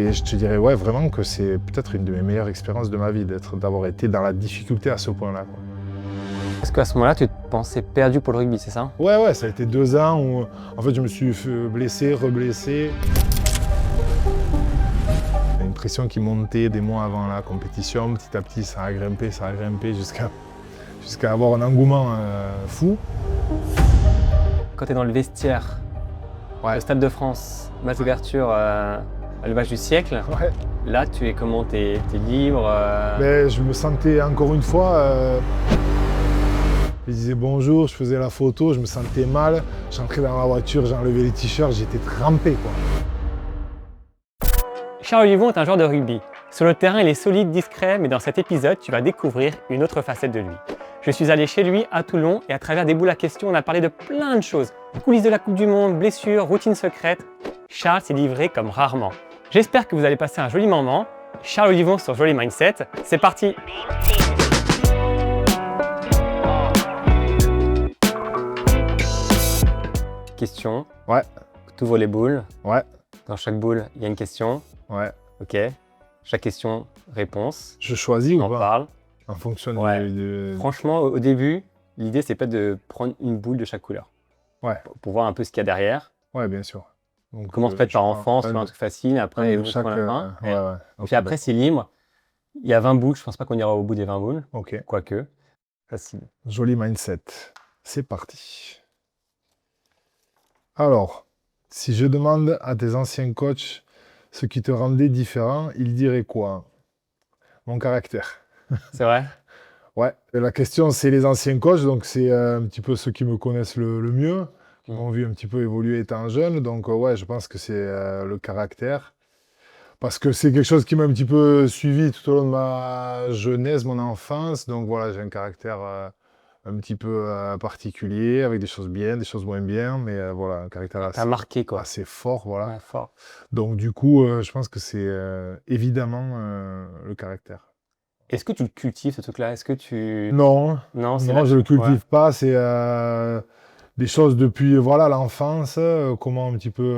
Et je te dirais ouais, vraiment que c'est peut-être une de mes meilleures expériences de ma vie, d'avoir été dans la difficulté à ce point-là. Est-ce qu'à ce moment-là, tu te pensais perdu pour le rugby, c'est ça? Ouais, ça a été 2 ans où en fait je me suis blessé, reblessé. Il y a une pression qui montait des mois avant la compétition, petit à petit ça a grimpé jusqu'à avoir un engouement fou. Quand tu es dans le vestiaire, au Stade de France, match d'ouverture, le match du siècle, Ouais. là tu es comment? T'es libre Mais je me sentais encore une fois, je disais bonjour, je faisais la photo, je me sentais mal, j'entrais dans la voiture, j'enlevais les t-shirts, j'étais trempé quoi. Charles Olivon est un joueur de rugby. Sur le terrain, il est solide, discret, mais dans cet épisode, tu vas découvrir une autre facette de lui. Je suis allé chez lui à Toulon et à travers des boules à questions, on a parlé de plein de choses. Coulisses de la Coupe du Monde, blessures, routines secrètes. Charles s'est livré comme rarement. J'espère que vous allez passer un joli moment. Charles Olivon sur Joli Mindset, c'est parti! Question. Ouais. Tu ouvres les boules. Ouais. Dans chaque boule, il y a une question. Ouais. Ok. Chaque question, réponse. Je choisis ou On en pas? parle. En fonction Ouais. de... Franchement, au début, l'idée, c'est pas de prendre une boule de chaque couleur. Ouais. Pour voir un peu ce qu'il y a derrière. Ouais, bien sûr. Donc, Commence peut-être par enfance, faire un truc facile, après de chaque, à la fin. ouais. Et puis après, c'est libre. Il y a 20 boules, je pense pas qu'on ira au bout des 20 boules. Ok. Quoique, facile. Joli mindset. C'est parti. Alors, si je demande à tes anciens coachs ce qui te rendait différent, ils diraient quoi? Mon caractère. C'est vrai? Ouais. Et la question, c'est les anciens coachs, donc c'est un petit peu ceux qui me connaissent le mieux, qui m'ont vu un petit peu évoluer étant jeune. Donc ouais, je pense que c'est le caractère. Parce que c'est quelque chose qui m'a un petit peu suivi tout au long de ma jeunesse, mon enfance. Donc voilà, j'ai un caractère un petit peu particulier, avec des choses bien, des choses moins bien, mais voilà, un caractère T'as marqué quoi? assez fort, voilà. Ouais, fort. Donc du coup, je pense que c'est évidemment le caractère. Est-ce que tu le cultives ce truc-là? Est-ce que tu... Non, Non, c'est non, je le cultive ouais. pas. C'est des choses depuis voilà l'enfance, comment un petit peu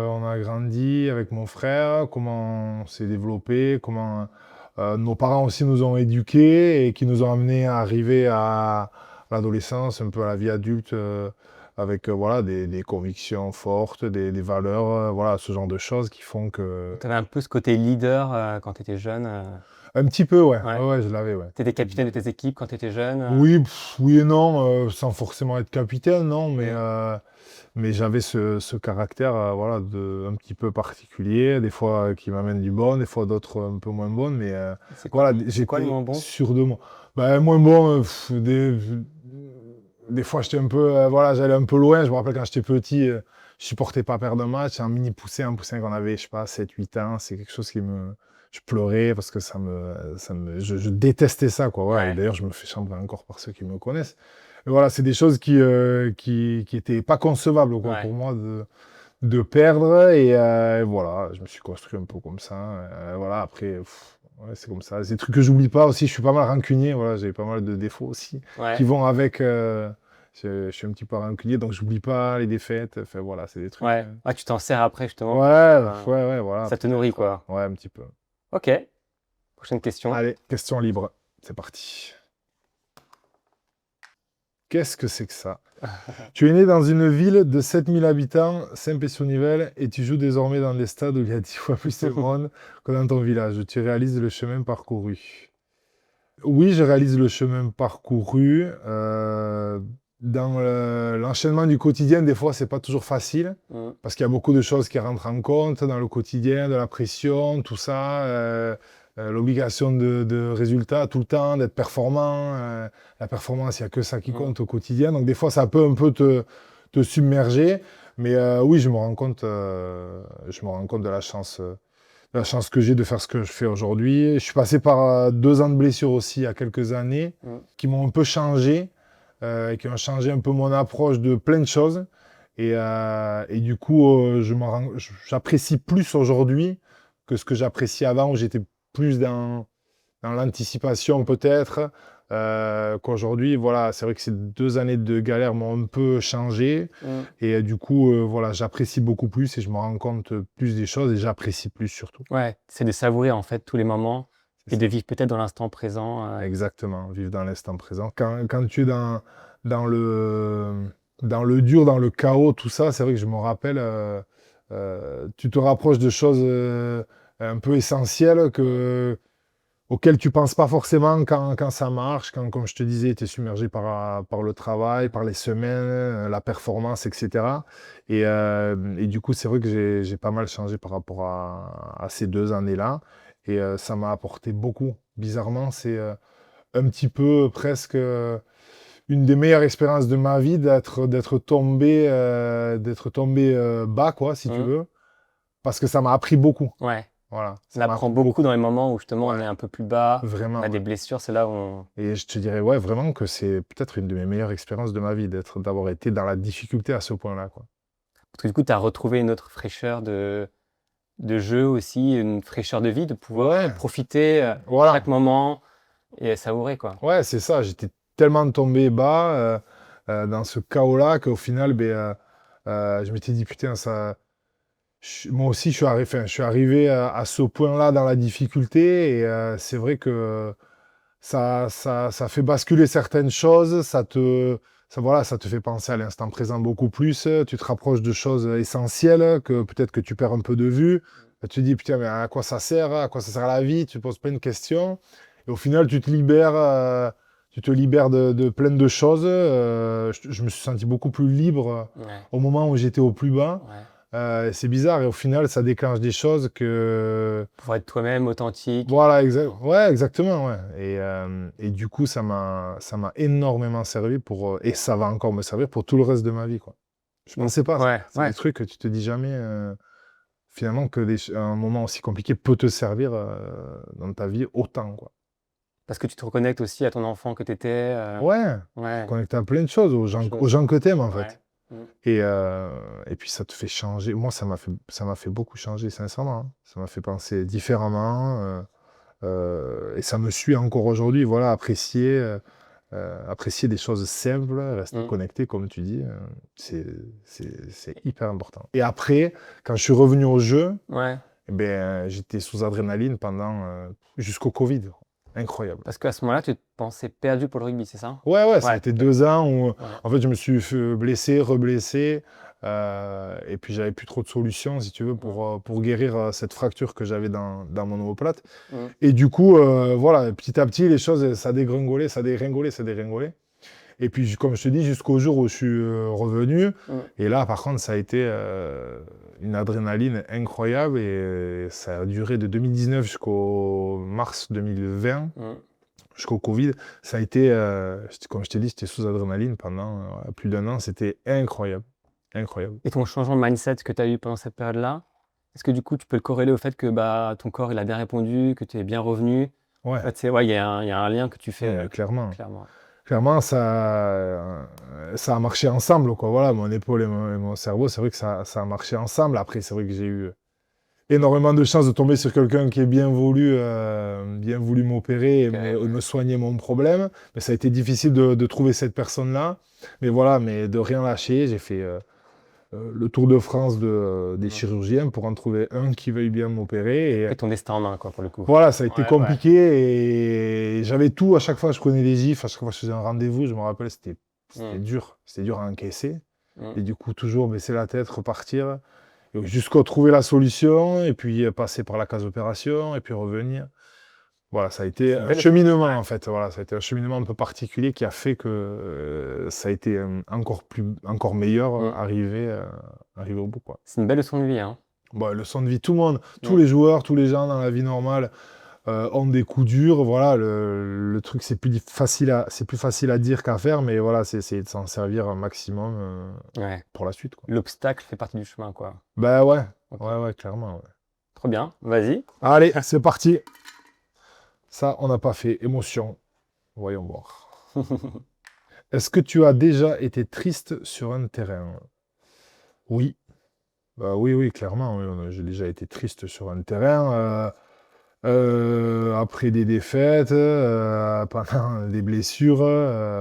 on a grandi avec mon frère, comment on s'est développé, comment nos parents aussi nous ont éduqués et qui nous ont amenés à arriver à l'adolescence, un peu à la vie adulte, avec voilà des convictions fortes, des valeurs, voilà ce genre de choses qui font que... Tu avais un peu ce côté leader quand tu étais jeune. Un petit peu, ouais. Ouais. Ouais, je l'avais, ouais. Tu étais capitaine de tes équipes quand tu étais jeune. Oui, oui et non, sans forcément être capitaine, non, mais j'avais ce caractère voilà, un petit peu particulier, des fois qui m'amène du bon, des fois d'autres un peu moins bonnes, mais C'est quoi, voilà, quoi le j'étais moins bon? sûr de moi. Ben, moins bon, des fois j'étais un peu, voilà, j'allais un peu loin, je me rappelle quand j'étais petit, je supportais pas perdre un match, un mini poussin, un poussin qu'on avait, je sais pas, 7-8 ans, c'est quelque chose qui me... Je pleurais parce que je détestais ça, quoi. Ouais. Ouais. Et d'ailleurs, je me fais chambrer encore par ceux qui me connaissent. Et voilà, c'est des choses qui étaient pas concevables, quoi, Ouais. pour moi de perdre. Et voilà, je me suis construit un peu comme ça. Voilà, après, ouais, c'est comme ça. C'est des trucs que j'oublie pas aussi. Je suis pas mal rancunier. Voilà, j'ai pas mal de défauts aussi Ouais. qui vont avec. Je suis un petit peu rancunier, donc j'oublie pas les défaites. Enfin voilà, c'est des trucs. Ouais. Ah, tu t'en sers après justement. Ouais, voilà. Ça te nourrit quoi. Ouais, un petit peu. Ok. Prochaine question. Allez, question libre. C'est parti. Qu'est-ce que c'est que ça? Tu es né dans une ville de 7000 habitants, Saint-Pé-sur-Nivelle, et tu joues désormais dans des stades où il y a 10 fois plus de monde que dans ton village. Tu réalises le chemin parcouru. Oui, je réalise le chemin parcouru. Dans l'enchaînement du quotidien, des fois, c'est pas toujours facile, parce qu'il y a beaucoup de choses qui rentrent en compte dans le quotidien, de la pression, tout ça. L'obligation de résultats tout le temps, d'être performant. La performance, il n'y a que ça qui compte au quotidien. Donc des fois, ça peut un peu te submerger. Mais oui, je me rends compte de la chance que j'ai de faire ce que je fais aujourd'hui. Je suis passé par 2 ans de blessure aussi, il y a quelques années, qui m'ont un peu changé, qui ont changé un peu mon approche de plein de choses. Et du coup, j'apprécie plus aujourd'hui que ce que j'appréciais avant, où j'étais plus dans l'anticipation peut-être, qu'aujourd'hui, voilà, c'est vrai que ces 2 années de galère m'ont un peu changé. Et du coup, voilà, j'apprécie beaucoup plus et je me rends compte plus des choses et j'apprécie plus surtout. Ouais, c'est de savourer en fait tous les moments C'est et de ça. vivre peut-être dans l'instant présent. Exactement, vivre dans l'instant présent. Quand tu es dans dans le dur, dans le chaos, tout ça, c'est vrai que je me rappelle, tu te rapproches de choses un peu essentielles auxquelles tu penses pas forcément quand ça marche, quand, comme je te disais, tu es submergé par le travail, par les semaines, la performance, etc. Et du coup, c'est vrai que j'ai pas mal changé par rapport à ces 2 années-là. Et ça m'a apporté beaucoup. Bizarrement, c'est un petit peu presque une des meilleures expériences de ma vie d'être tombé bas, quoi, si tu Mmh. veux, parce que ça m'a appris beaucoup. Ouais, Voilà, on ça m'a apprend appris beaucoup beaucoup. dans les moments où justement Ouais, on est un peu plus bas, on vraiment. a des Ouais. blessures, c'est là où on... Et je te dirais, ouais, vraiment que c'est peut-être une de mes meilleures expériences de ma vie, d'avoir été dans la difficulté à ce point-là, quoi. Parce que du coup, tu as retrouvé une autre fraîcheur de jeu aussi, une fraîcheur de vie, de pouvoir Ouais, profiter voilà. chaque moment et savourer quoi. Ouais, c'est ça. J'étais tellement tombé bas dans ce chaos-là qu'au final, ben, je m'étais dit, putain, ça. Moi aussi, je suis arrivé à ce point-là dans la difficulté et c'est vrai que ça fait basculer certaines choses, voilà, ça te fait penser à l'instant présent beaucoup plus, tu te rapproches de choses essentielles que peut-être que tu perds un peu de vue. Tu te dis, putain, mais à quoi ça sert? À quoi ça sert la vie? Tu te poses plein de questions. Et au final, tu te libères de plein de choses. Je me suis senti beaucoup plus libre Ouais, au moment où j'étais au plus bas. ouais. C'est bizarre et au final, ça déclenche des choses que... Pouvoir être toi-même, authentique. Voilà, ouais, exactement, ouais. Et du coup, ça m'a énormément servi et ça va encore me servir pour tout le reste de ma vie, quoi. Je Donc, pensais pas ça. ouais, C'est ouais. des trucs que tu te dis jamais, finalement, que un moment aussi compliqué peut te servir dans ta vie autant, quoi. Parce que tu te reconnectes aussi à ton enfant que tu étais. Ouais, tu Ouais, connectes à plein de choses, plein de aux choses. gens que t'aimes, en Ouais. fait. Mm. Et puis ça te fait changer. Moi, ça m'a fait beaucoup changer, sincèrement, hein. Ça m'a fait penser différemment. Et ça me suit encore aujourd'hui. Voilà, apprécier des choses simples, rester Mm. connecté, comme tu dis, c'est hyper important. Et après, quand je suis revenu au jeu, Ouais. eh ben, j'étais sous adrénaline pendant jusqu'au Covid. Incroyable. Parce qu'à ce moment-là, tu te pensais perdu pour le rugby, c'est ça? Ouais, ouais, ça a Ouais. été 2 ans où, Ouais. en fait, je me suis fait blesser, reblessé, et puis j'avais plus trop de solutions, si tu veux, pour guérir cette fracture que j'avais dans mon omoplate. Mm. Et du coup, voilà, petit à petit, les choses, ça dégringolait, ça dégringolait, ça dégringolait. Et puis, comme je te dis, jusqu'au jour où je suis revenu. Mm. Et là, par contre, ça a été une adrénaline incroyable. Et ça a duré de 2019 jusqu'au mars 2020, Mm. jusqu'au Covid. Ça a été, comme je t'ai dit, j'étais sous adrénaline pendant plus d'1 an. C'était incroyable. Incroyable. Et ton changement de mindset que tu as eu pendant cette période-là, est-ce que du coup tu peux le corréler au fait que bah, ton corps il a bien répondu, que tu es bien revenu? Ouais, Ouais, tu sais, ouais, il y a un lien que tu fais clairement. clairement. Clairement, ça a marché ensemble, quoi. Voilà, mon épaule et mon cerveau, c'est vrai que ça a marché ensemble. Après, c'est vrai que j'ai eu énormément de chance de tomber sur quelqu'un qui ait bien voulu m'opérer et me soigner mon problème. Mais ça a été difficile de trouver cette personne-là. Mais voilà, mais de rien lâcher, j'ai fait le tour de France des Mm. chirurgiens pour en trouver un qui veuille bien m'opérer. Et Fais ton destin en main, quoi, pour le coup. voilà, ça a été Ouais, ouais. compliqué et j'avais tout. À chaque fois, je prenais des gifs. À chaque fois, je faisais un rendez-vous. Je me rappelle, c'était Mm. dur. C'était dur à encaisser. Mm. Et du coup, toujours baisser la tête, repartir. Jusqu'à trouver la solution. Et puis, passer par la case opération. Et puis, revenir. Voilà, ça a été C'est une un belle... cheminement, Ouais. en fait. Voilà, ça a été un cheminement un peu particulier qui a fait que ça a été encore meilleur Mm. arriver au bout, quoi. C'est une belle leçon de vie, hein. Bon, leçon de vie, tout le monde, tous Mm. les joueurs, tous les gens dans la vie normale ont des coups durs. Voilà, le truc, c'est plus facile à dire qu'à faire, mais voilà, c'est essayer de s'en servir un maximum Ouais. pour la suite, quoi. L'obstacle fait partie du chemin, quoi. Ben ouais, Ok. ouais, clairement. Ouais. Trop bien, vas-y. Allez, c'est parti. Ça, on n'a pas fait. Émotion. Voyons voir. Est-ce que tu as déjà été triste sur un terrain? Oui. Bah oui, clairement. Oui, j'ai déjà été triste sur un terrain. Après des défaites, pendant des blessures,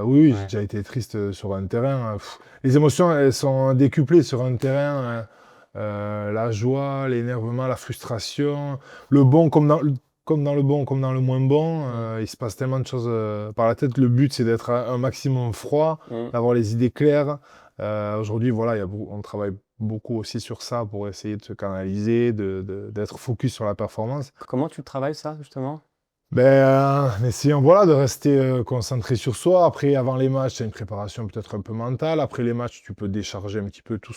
oui, j'ai Ouais. déjà été triste sur un terrain. Les émotions, elles sont décuplées sur un terrain. La joie, l'énervement, la frustration, le bon comme dans le bon, comme dans le moins bon. Il se passe tellement de choses par la tête. Le but, c'est d'être un maximum froid, Mm. d'avoir les idées claires. Aujourd'hui, voilà, on travaille beaucoup aussi sur ça pour essayer de se canaliser, d'être focus sur la performance. Comment tu travailles ça, justement? En essayant voilà, de rester concentré sur soi. Après, avant les matchs, c'est une préparation peut-être un peu mentale. Après les matchs, tu peux décharger un petit peu Mm. tout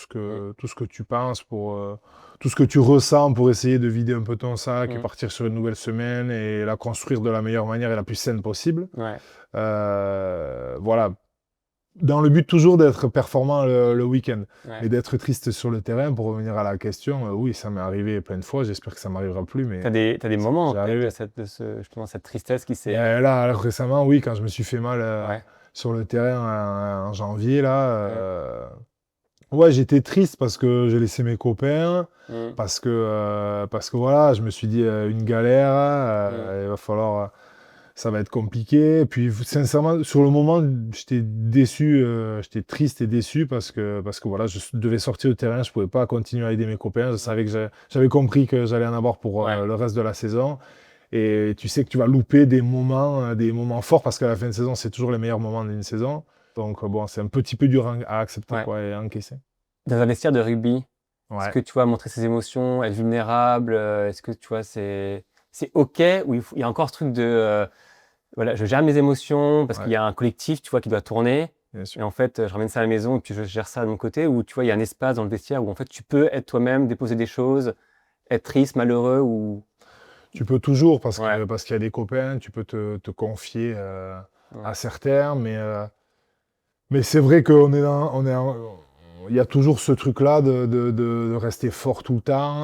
ce que tu penses, tout ce que tu ressens pour essayer de vider un peu ton sac et Mm. partir sur une nouvelle semaine et la construire de la meilleure manière et la plus saine possible. Ouais. Voilà, dans le but toujours d'être performant le week-end. Ouais. Mais d'être triste sur le terrain, pour revenir à la question, oui, ça m'est arrivé plein de fois. J'espère que ça ne m'arrivera plus, mais T'as des moments en c'est tête arrivé. justement, cette tristesse qui s'est... Là, récemment, oui, quand je me suis fait mal Ouais. sur le terrain en janvier, là, ouais, j'étais triste parce que j'ai laissé mes copains, Mm. parce que voilà, je me suis dit une galère, il va falloir, ça va être compliqué. Et puis, sincèrement, sur le moment, j'étais déçu, j'étais triste et déçu parce que voilà, je devais sortir du terrain, je pouvais pas continuer à aider mes copains. Je savais que j'avais compris que j'allais en avoir pour Ouais. le reste de la saison. Et tu sais que tu vas louper des moments forts parce qu'à la fin de saison, c'est toujours les meilleurs moments d'une saison. Donc, bon, c'est un petit peu dur à accepter Ouais. quoi, et à encaisser. Dans un vestiaire de rugby, est-ce Ouais. que tu vois montrer ses émotions, être vulnérable, est-ce que tu vois c'est OK ou il y a encore ce truc de voilà, je gère mes émotions parce Ouais, qu'il y a un collectif, tu vois, qui doit tourner bien et sûr. en fait, je ramène ça à la maison et puis je gère ça de mon côté ou tu vois, il y a un espace dans le vestiaire où en fait tu peux être toi-même, déposer des choses, être triste, malheureux ou Tu peux toujours ouais, parce qu'il y a des copains, tu peux te confier ouais, à certains, mais c'est vrai qu'on est il y a toujours ce truc-là de rester fort tout le temps.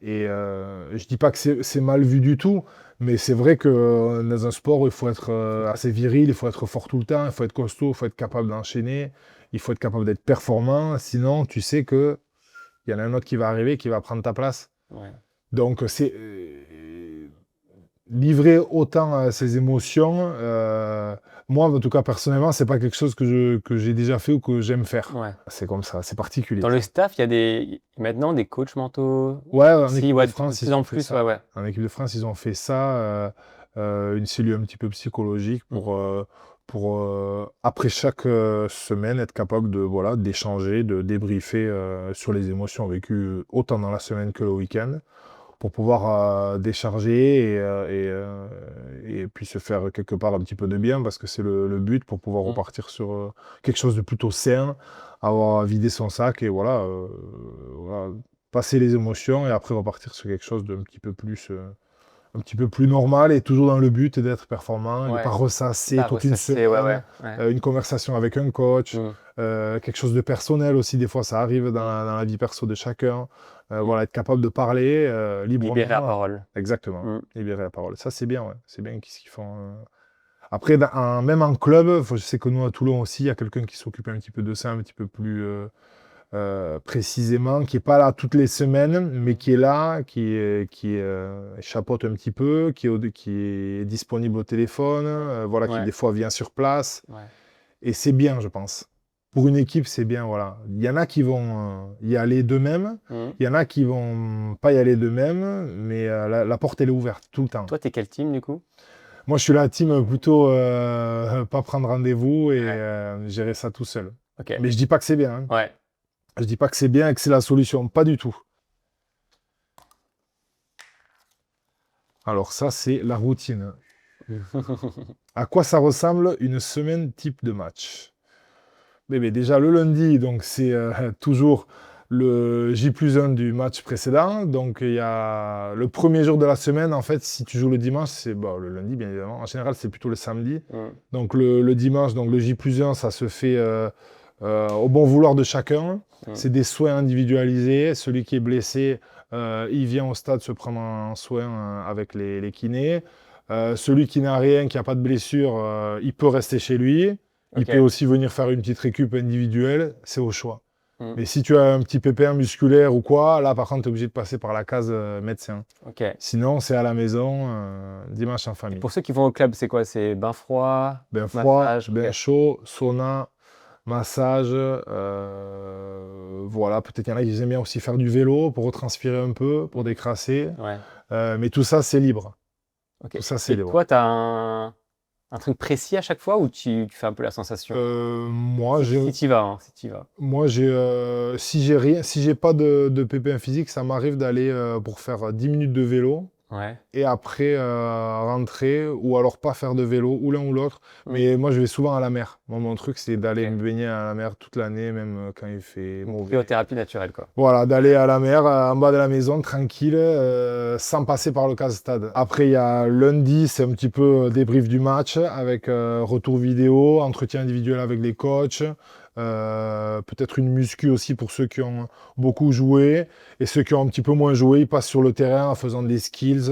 Je dis pas que c'est mal vu du tout, mais c'est vrai que dans un sport, il faut être assez viril, il faut être fort tout le temps, il faut être costaud, il faut être capable d'enchaîner, il faut être capable d'être performant. Sinon, tu sais que il y en a un autre qui va arriver, qui va prendre ta place. ouais. Donc, c'est livrer autant ses émotions. Moi, en tout cas, personnellement, c'est pas quelque chose que j'ai déjà fait ou que j'aime faire. Ouais. C'est comme ça, c'est particulier. Dans le Ça. staff, il y a maintenant des coachs mentaux Ouais, en aussi, équipe de ouais, de France, plus ils en ont fait plus, ouais, ça. ouais. En équipe de France, ils ont fait ça. Une cellule un petit peu psychologique pour après chaque semaine, être capable de voilà d'échanger, de débriefer sur les émotions vécues autant dans la semaine que le week-end, pour pouvoir décharger et puis se faire quelque part un petit peu de bien, parce que c'est le but pour pouvoir Mm. repartir sur quelque chose de plutôt sain, avoir vidé son sac et voilà, voilà, passer les émotions et après repartir sur quelque chose d'un un petit peu plus normal et toujours dans le but d'être performant, de ne pas Ouais, ressasser pas toute une ressasser, ouais, ouais, semaine, ouais. une conversation avec un coach, Mm. quelque chose de personnel aussi, des fois ça arrive dans la vie perso de chacun. Voilà, être capable de parler Libérer la librement. parole. Exactement, Mm. libérer la parole. Ça c'est bien, ouais. C'est bien qu'est-ce qu'ils font. Après, même en club, je sais que nous à Toulon aussi, il y a quelqu'un qui s'occupe un petit peu de ça, un petit peu plus précisément, qui n'est pas là toutes les semaines, mais qui est là, qui chapeaute un petit peu, qui est disponible au téléphone, voilà, qui Ouais, des fois vient sur place. ouais. Et c'est bien, je pense. Pour une équipe, c'est bien, voilà. Il y en a qui vont y aller d'eux-mêmes, Mm. il y en a qui vont pas y aller d'eux-mêmes, mais la porte, elle est ouverte tout le temps. Toi, t'es quel team du coup? Moi, je suis la team plutôt pas prendre rendez-vous et Ouais. gérer ça tout seul. Ok. Mais je dis pas que c'est bien, hein. Ouais. Je dis pas que c'est bien et que c'est la solution, pas du tout. Alors ça, c'est la routine. À quoi ça ressemble une semaine type de match? Bébé, déjà le lundi, donc c'est toujours le J+1 du match précédent. Donc il y a le premier jour de la semaine, en fait, si tu joues le dimanche, c'est bon, le lundi, bien évidemment. En général, c'est plutôt le samedi. Mm. Donc le dimanche, donc le J+1, ça se fait au bon vouloir de chacun. Mm. C'est des soins individualisés. Celui qui est blessé, il vient au stade se prendre un soin avec les kinés. Celui qui n'a rien, qui n'a pas de blessure, il peut rester chez lui. Il Ok. peut aussi venir faire une petite récup individuelle, c'est au choix. Mais si tu as un petit pépin musculaire ou quoi, là, par contre, tu es obligé de passer par la case médecin. Ok. Sinon, c'est à la maison, dimanche en famille. Pour ceux qui vont au club, c'est quoi? C'est bain froid, Bain froid, massage, bain ok. chaud, sauna, massage. Voilà, peut-être qu'il y en a qui aiment bien aussi faire du vélo pour retranspirer un peu, pour décrasser. Ouais. Mais tout ça, c'est libre. Ok. Tout ça, c'est Et libre. toi, tu as un truc précis à chaque fois ou tu fais un peu la sensation? Moi, Si tu y vas, hein, si tu y vas. si j'ai rien, si j'ai pas de pépin physique, ça m'arrive d'aller pour faire 10 minutes de vélo Ouais. et après rentrer ou alors pas faire de vélo ou l'un ou l'autre. Mais moi, je vais souvent à la mer. Moi, mon truc, c'est d'aller Ok. me baigner à la mer toute l'année, même quand il fait mauvais. Cryothérapie naturelle, quoi. Voilà, d'aller à la mer, en bas de la maison, tranquille, sans passer par le case-stade. Après, il y a lundi, c'est un petit peu débrief du match, avec retour vidéo, entretien individuel avec les coachs, peut-être une muscu aussi pour ceux qui ont beaucoup joué, et ceux qui ont un petit peu moins joué, ils passent sur le terrain en faisant des skills,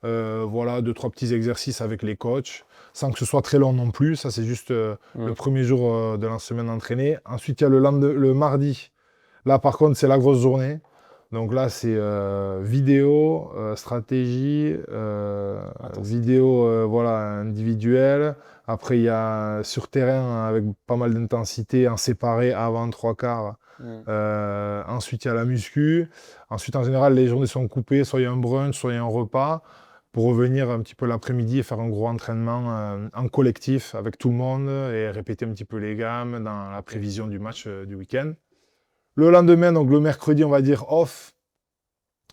voilà, 2-3 petits exercices avec les coachs, sans que ce soit très long non plus. Ça, c'est juste le premier jour de la semaine d'entraîner. Ensuite, il y a le mardi. Là, par contre, c'est la grosse journée. Donc là, c'est vidéo, stratégie, vidéo voilà, individuelle. Après, il y a sur terrain avec pas mal d'intensité en séparé avant 3/4. Ensuite, il y a la muscu. Ensuite, en général, les journées sont coupées. Soit il y a un brunch, soit il y a un repas. Pour revenir un petit peu l'après-midi et faire un gros entraînement en collectif avec tout le monde et répéter un petit peu les gammes dans la prévision du match du week-end. Le lendemain, donc le mercredi, on va dire off.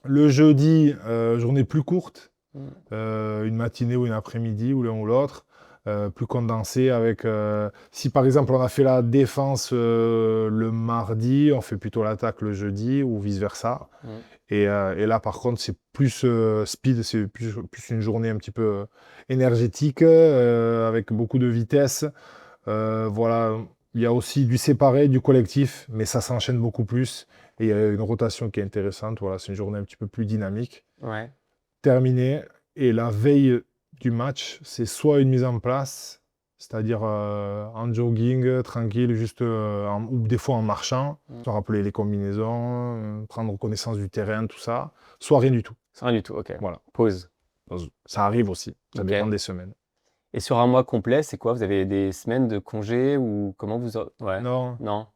Le jeudi, journée plus courte. Une matinée ou une après-midi, ou l'un ou l'autre. Plus condensée avec... si par exemple on a fait la défense le mardi, on fait plutôt l'attaque le jeudi ou vice-versa. Et là par contre c'est plus speed, c'est plus une journée un petit peu énergétique, avec beaucoup de vitesse. Voilà, il y a aussi du séparé, du collectif, mais ça s'enchaîne beaucoup plus. Et il y a une rotation qui est intéressante. Voilà, c'est une journée un petit peu plus dynamique. Ouais. Terminée. Et la veille du match, c'est soit une mise en place, c'est-à-dire en jogging, tranquille, juste, ou des fois en marchant, se rappeler les combinaisons, prendre connaissance du terrain, tout ça. Soit rien du tout. C'est rien du tout, ok. Voilà. Pause. Ça arrive aussi. Ça Ok. dépend des semaines. Et sur un mois complet, c'est quoi? Vous avez des semaines de congé ou comment vous... Ouais. Non. Non.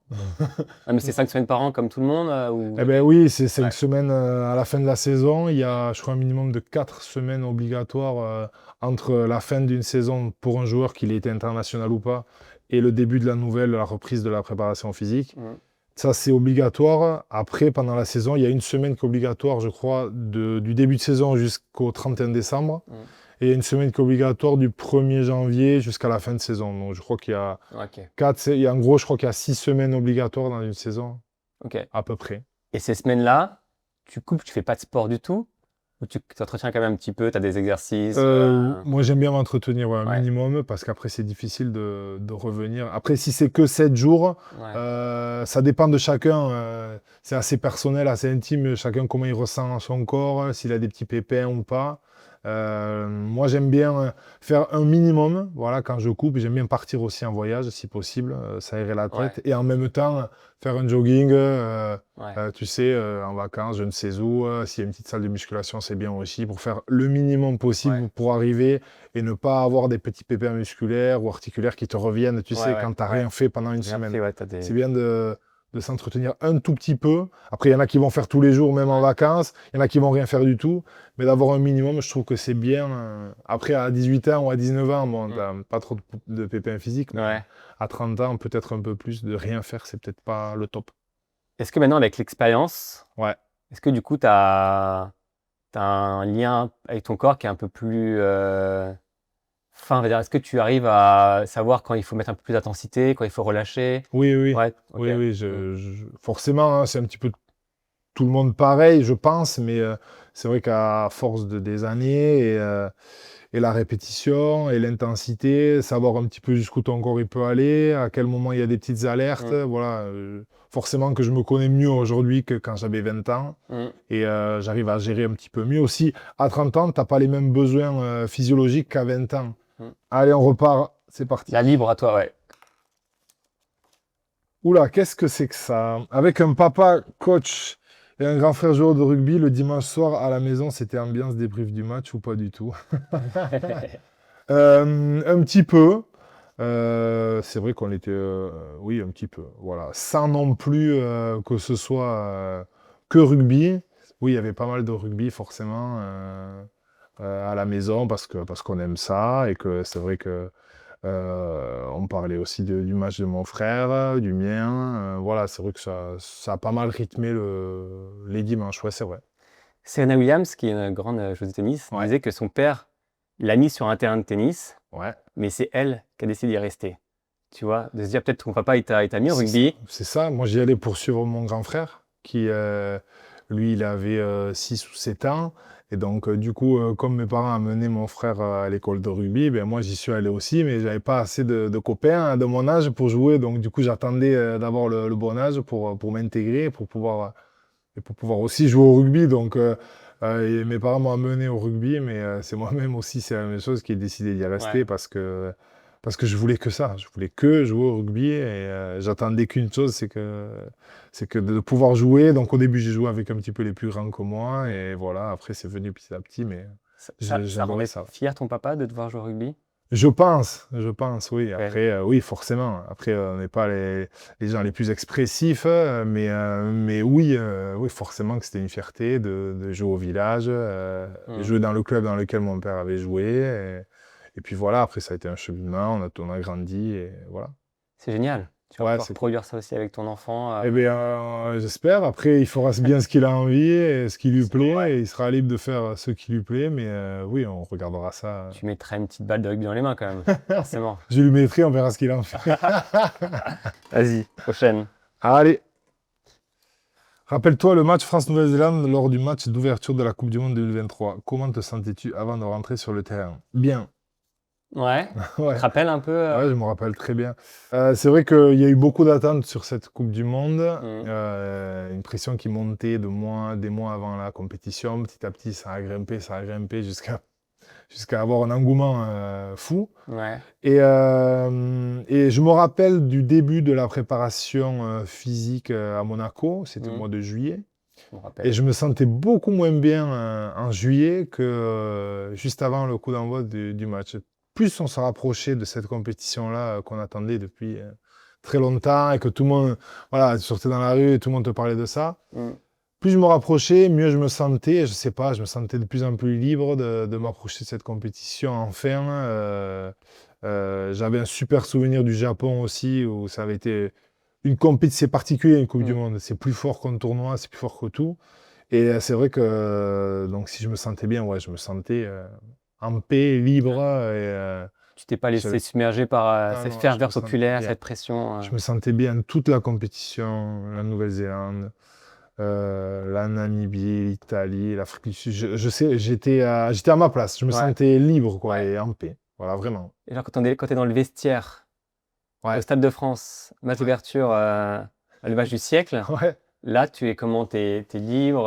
Ah, mais c'est 5 semaines par an comme tout le monde ou... Eh ben oui, c'est 5 Ouais. semaines à la fin de la saison. Il y a, je crois, un minimum de 4 semaines obligatoires entre la fin d'une saison pour un joueur, qu'il ait été international ou pas, et le début de la nouvelle, la reprise de la préparation physique. Ça, c'est obligatoire. Après, pendant la saison, il y a une semaine qui est obligatoire, je crois, du début de saison jusqu'au 31 décembre. Et il y a une semaine qui est obligatoire du 1er janvier jusqu'à la fin de saison. Donc, je crois qu'il y a Ok. 4, en gros, je crois qu'il y a 6 semaines obligatoires dans une saison, Ok. à peu près. Et ces semaines-là, tu coupes, tu fais pas de sport du tout? Ou tu t'entretiens quand même un petit peu, tu as des exercices Moi, j'aime bien m'entretenir un Ouais. minimum parce qu'après, c'est difficile de revenir. Après, si c'est que 7 jours, Ouais. ça dépend de chacun. C'est assez personnel, assez intime. Chacun, comment il ressent son corps, s'il a des petits pépins ou pas. Moi, j'aime bien faire un minimum. Voilà, quand je coupe, j'aime bien partir aussi en voyage, si possible, s'aérer la tête. Ouais. Et en même temps, faire un jogging, Ouais. tu sais, en vacances, je ne sais où. S'il y a une petite salle de musculation, c'est bien aussi pour faire le minimum possible Ouais. pour arriver et ne pas avoir des petits pépins musculaires ou articulaires qui te reviennent, tu sais, Ouais, quand tu n'as ouais. rien fait pendant une Bien semaine. fait, ouais, t'as des... C'est bien de s'entretenir un tout petit peu. Après, il y en a qui vont faire tous les jours, même en vacances. Il y en a qui vont rien faire du tout. Mais d'avoir un minimum, je trouve que c'est bien. Après, à 18 ans ou à 19 ans, bon, t'as pas trop de pépins physiques. Mais Ouais. à 30 ans, peut-être un peu plus de rien faire, c'est peut-être pas le top. Est-ce que maintenant, avec l'expérience, Ouais. est-ce que du coup, tu as un lien avec ton corps qui est un peu plus fin? On va dire, est-ce que tu arrives à savoir quand il faut mettre un peu plus d'intensité, quand il faut relâcher? Oui, oui. Ouais, ok. Oui, oui. Forcément, hein, c'est un petit peu tout le monde pareil, je pense. Mais c'est vrai qu'à force des années et la répétition et l'intensité, savoir un petit peu jusqu'où ton corps il peut aller, à quel moment il y a des petites alertes. Voilà, forcément que je me connais mieux aujourd'hui que quand j'avais 20 ans. Et j'arrive à gérer un petit peu mieux aussi. À 30 ans, tu n'as pas les mêmes besoins physiologiques qu'à 20 ans. Allez, on repart. C'est parti. La libre à toi, ouais. Oula, qu'est-ce que c'est que ça? Avec un papa coach et un grand frère joueur de rugby, le dimanche soir à la maison, c'était ambiance débrief du match ou pas du tout? Un petit peu. C'est vrai qu'on était, oui, un petit peu. Voilà, sans non plus que ce soit que rugby. Oui, il y avait pas mal de rugby forcément à la maison parce qu'on aime ça et que c'est vrai que on parlait aussi du match de mon frère, du mien. Voilà, c'est vrai que ça a pas mal rythmé les dimanches. Ouais, c'est vrai. Serena Williams, qui est une grande joueuse de tennis, Ouais, disait que son père l'a mis sur un terrain de tennis, ouais. mais c'est elle qui a décidé d'y rester. Tu vois, de se dire peut-être ton papa il t'a mis au C'est ça. rugby. C'est ça. Moi, j'y allais pour suivre mon grand frère, qui, lui, il avait 6 ou 7 ans. Et donc, du coup, comme mes parents amenaient mon frère à l'école de rugby, ben, moi, j'y suis allé aussi, mais j'avais pas assez de copains hein, de mon âge pour jouer. Donc, du coup, j'attendais d'avoir le bon âge pour m'intégrer, et pour pouvoir aussi jouer au rugby. Donc, et mes parents m'ont amené au rugby, mais c'est moi-même aussi, c'est la même chose, qui ai décidé d'y Ouais. rester parce que je voulais que ça. Je voulais que jouer au rugby et j'attendais qu'une chose, c'est que de pouvoir jouer. Donc, au début, j'ai joué avec un petit peu les plus grands que moi et voilà, après, c'est venu petit à petit, mais Ça j'adorais rendait ça. fier ton papa de devoir jouer au rugby? Je pense, oui. Ouais. Après, oui, forcément. Après, on n'est pas les gens les plus expressifs, mais oui, oui, forcément que c'était une fierté de jouer au village, de Mm. jouer dans le club dans lequel mon père avait joué. Et puis voilà, après, ça a été un cheminement, on a grandi, et voilà. C'est génial. Tu vas Ouais, pouvoir c'est cool. produire ça aussi avec ton enfant. Eh bien, j'espère. Après, il fera bien ce qu'il a envie et ce qui lui Ouais. plaît, et il sera libre de faire ce qui lui plaît, mais oui, on regardera ça. Tu mettrais une petite balle de rugby dans les mains quand même, forcément. Je lui mettrai, on verra ce qu'il en fait. Vas-y, prochaine. Allez. Rappelle-toi le match France-Nouvelle-Zélande lors du match d'ouverture de la Coupe du Monde 2023. Comment te sentais-tu avant de rentrer sur le terrain? Bien. Ouais. Tu te Ouais. rappelles un peu Ouais, je me rappelle très bien. C'est vrai qu'il y a eu beaucoup d'attentes sur cette Coupe du Monde. Mm. Une pression qui montait des mois avant la compétition. Petit à petit, ça a grimpé jusqu'à avoir un engouement fou. Ouais. Et je me rappelle du début de la préparation physique à Monaco. C'était au Mm. mois de juillet. Je me Et rappelle. je me sentais beaucoup moins bien en juillet que juste avant le coup d'envoi du match. Plus on se rapprochait de cette compétition-là qu'on attendait depuis très longtemps et que tout le monde, voilà, tu sortais dans la rue et tout le monde te parlait de ça. Mm. Plus je me rapprochais, mieux je me sentais. Je sais pas, je me sentais de plus en plus libre de m'approcher de cette compétition enfin. J'avais un super souvenir du Japon aussi où ça avait été une compétition, c'est particulier une Coupe du Mm. Monde. C'est plus fort qu'un tournoi, c'est plus fort que tout. Et c'est vrai que donc si je me sentais bien, ouais, je me sentais en paix, libre. Tu t'es pas laissé J'avais- submerger par ah cette non, je me ferveur sentais populaire, bien. cette pression. Je me sentais bien toute la compétition, la Nouvelle-Zélande, la Namibie, l'Italie, l'Afrique du Sud. Je sais, j'étais à ma place. Je me Ouais. sentais libre, quoi, Ouais. et en paix. Voilà, vraiment. Et genre quand t'es dans le vestiaire, au Ouais. Stade de France, match d'ouverture, le match du siècle, Ouais. là tu es comment? T'es libre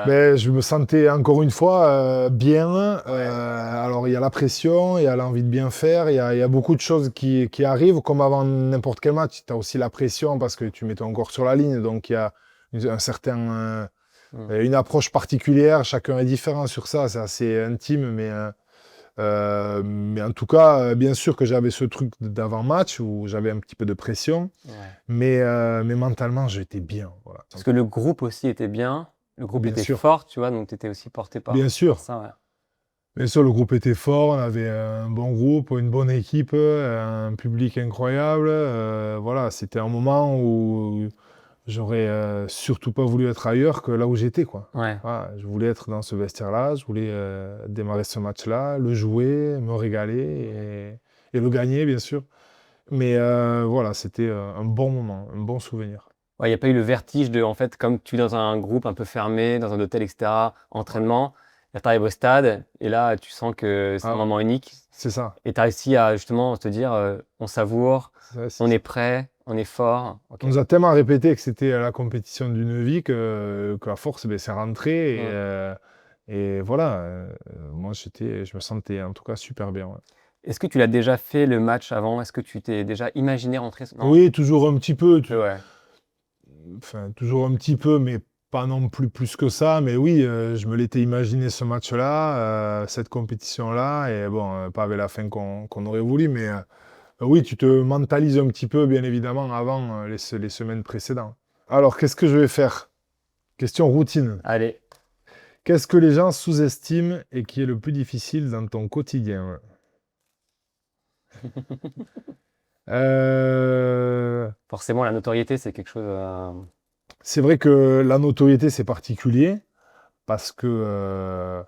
Ben, je me sentais encore une fois bien. Alors, il y a la pression, il y a l'envie de bien faire, il y a beaucoup de choses qui arrivent, comme avant n'importe quel match. Tu as aussi la pression parce que tu mets ton corps sur la ligne, donc il y a un certain, Mm. une approche particulière. Chacun est différent sur ça, c'est assez intime, mais en tout cas, bien sûr que j'avais ce truc d'avant-match où j'avais un petit peu de pression, Ouais. mais mentalement, j'étais bien. Voilà. Parce que le groupe aussi était bien, le groupe Bien était sûr, fort, tu vois, donc tu étais aussi porté bien par sûr. ça. Ouais. Bien sûr, le groupe était fort, on avait un bon groupe, une bonne équipe, un public incroyable. Voilà, c'était un moment où j'aurais surtout pas voulu être ailleurs que là où j'étais, quoi. Ouais. Voilà, je voulais être dans ce vestiaire-là, je voulais démarrer ce match-là, le jouer, me régaler et le gagner, bien sûr. Mais voilà, c'était un bon moment, un bon souvenir. Ouais, il n'y a pas eu le vertige de, en fait, comme tu es dans un groupe un peu fermé, dans un hôtel, etc., Ouais. entraînement, là tu arrives au stade, et là tu sens que c'est un Ah, moment unique, c'est ça. et tu as réussi à justement te dire, on savoure, C'est on ça. est prêt, on est fort. Ok. On nous a tellement répété que c'était la compétition d'une vie qu'à force, ben, c'est rentré. Mm. Et voilà, moi, je me sentais en tout cas super bien. Ouais. Est-ce que tu l'as déjà fait le match avant? Est-ce que tu t'es déjà imaginé rentrer? Non? Oui, toujours un petit peu. Ouais. Enfin, toujours un petit peu, mais pas non plus que ça. Mais oui, je me l'étais imaginé ce match-là, cette compétition-là, et bon, pas avec la fin qu'on aurait voulu, mais oui, tu te mentalises un petit peu, bien évidemment, avant les semaines précédentes. Alors, qu'est-ce que je vais faire? Question routine. Allez. Qu'est-ce que les gens sous-estiment et qui est le plus difficile dans ton quotidien? Euh, Forcément, la notoriété, c'est quelque chose. C'est vrai que la notoriété, c'est particulier parce que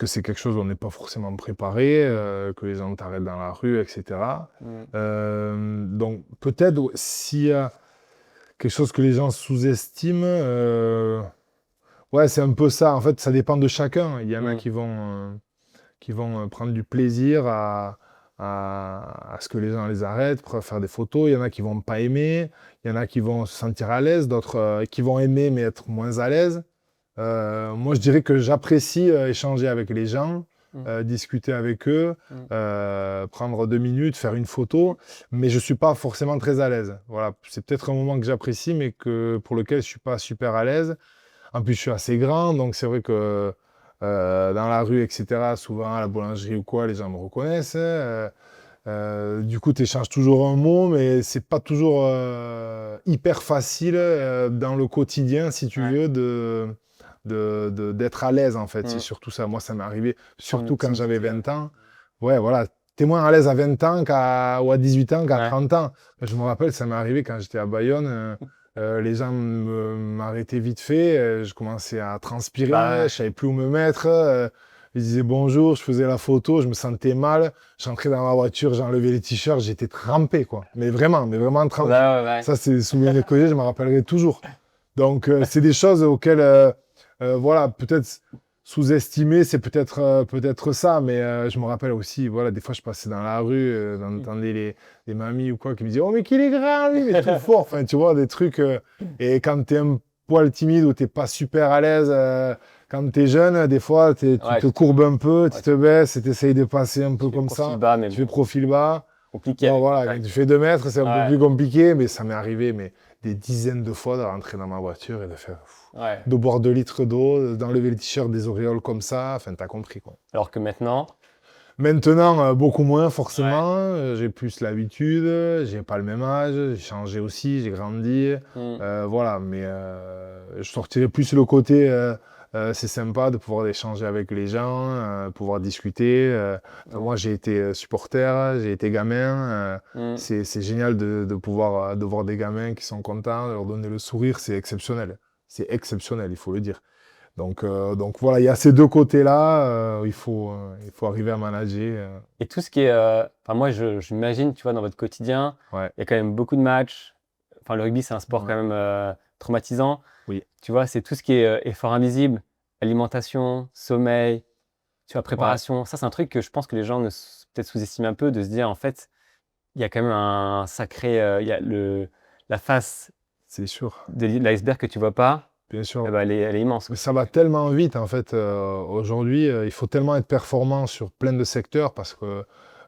c'est quelque chose où on n'est pas forcément préparé, que les gens t'arrêtent dans la rue, etc. Mm. Donc peut-être s'il y a quelque chose que les gens sous-estiment, ouais, c'est un peu ça. En fait, ça dépend de chacun. Il y en a Mm. qui vont prendre du plaisir à ce que les gens les arrêtent pour faire des photos. Il y en a qui vont pas aimer. Il y en a qui vont se sentir à l'aise, d'autres qui vont aimer mais être moins à l'aise. Moi, je dirais que j'apprécie échanger avec les gens, discuter avec eux, prendre 2 minutes, faire une photo, mais je suis pas forcément très à l'aise. Voilà, c'est peut-être un moment que j'apprécie, mais pour lequel je suis pas super à l'aise. En plus, je suis assez grand, donc c'est vrai que dans la rue, etc., souvent à la boulangerie ou quoi, les gens me reconnaissent. Du coup, tu échanges toujours un mot, mais c'est pas toujours hyper facile dans le quotidien, si tu Ouais. veux, d'être à l'aise, en fait. C'est Mm. surtout ça. Moi, ça m'est arrivé, Prendre surtout une quand j'avais timidité. 20 ans. Ouais, voilà. T'es moins à l'aise à 20 ans ou à 18 ans qu'à Ouais. 30 ans. Je me rappelle, ça m'est arrivé quand j'étais à Bayonne. Les gens m'arrêtaient vite fait. Je commençais à transpirer. Bah, Je savais plus où me mettre. Je disais bonjour, je faisais la photo, je me sentais mal. J'entrais dans ma voiture, j'enlevais les t-shirts, j'étais trempé, quoi. Mais vraiment trempé. bah, ouais. Ça, c'est des souvenirs que j'ai, je me rappellerai toujours. Donc, c'est des choses auxquelles, voilà, peut-être sous-estimé, c'est peut-être ça, mais je me rappelle aussi, voilà, des fois, je passais dans la rue, j'entendais les mamies ou quoi qui me disaient, oh, mais qu'il est grand, lui, mais tout fort. Enfin, tu vois, des trucs. Et quand t'es un poil timide ou t'es pas super à l'aise, quand t'es jeune, des fois, tu Ouais, te courbes un peu, tu ouais, te baisses et t'essayes de passer un tu peu fais comme profil ça. bas, mais Tu fais bon, profil bas. compliqué Bon, avec. voilà, Ouais. quand tu fais 2 mètres, c'est un peu Ouais. plus compliqué, mais ça m'est arrivé des dizaines de fois de rentrer dans ma voiture et Ouais. de boire 2 litres d'eau, d'enlever le t-shirt des auréoles comme ça. Enfin, t'as compris, quoi. Alors que maintenant. Maintenant, beaucoup moins, Ouais. forcément. J'ai plus l'habitude, j'ai pas le même âge, j'ai changé aussi, j'ai grandi. Mm. Voilà, mais je sortirais plus le côté, c'est sympa de pouvoir échanger avec les gens, pouvoir discuter. Ouais. Moi, j'ai été supporter, j'ai été gamin. Mm. C'est génial de pouvoir de voir des gamins qui sont contents, de leur donner le sourire, c'est exceptionnel. C'est exceptionnel, il faut le dire. Donc voilà, il y a ces deux côtés-là, il faut arriver à manager. Et tout ce qui est. Enfin, moi, j'imagine, tu vois, dans votre quotidien, Ouais, il y a quand même beaucoup de matchs. Enfin, le rugby, c'est un sport ouais, quand même traumatisant. oui, Tu vois, c'est tout ce qui est effort invisible, alimentation, sommeil, tu vois, ouais, préparation. Ça, c'est un truc que je pense que les gens peut-être sous-estiment un peu, de se dire, en fait, il y a quand même un sacré. Il y a la face c'est sûr, de l'iceberg que tu vois pas, bien eh sûr. ben, elle est immense, Mais quoi. ça va tellement vite, en fait, aujourd'hui, il faut tellement être performant sur plein de secteurs parce que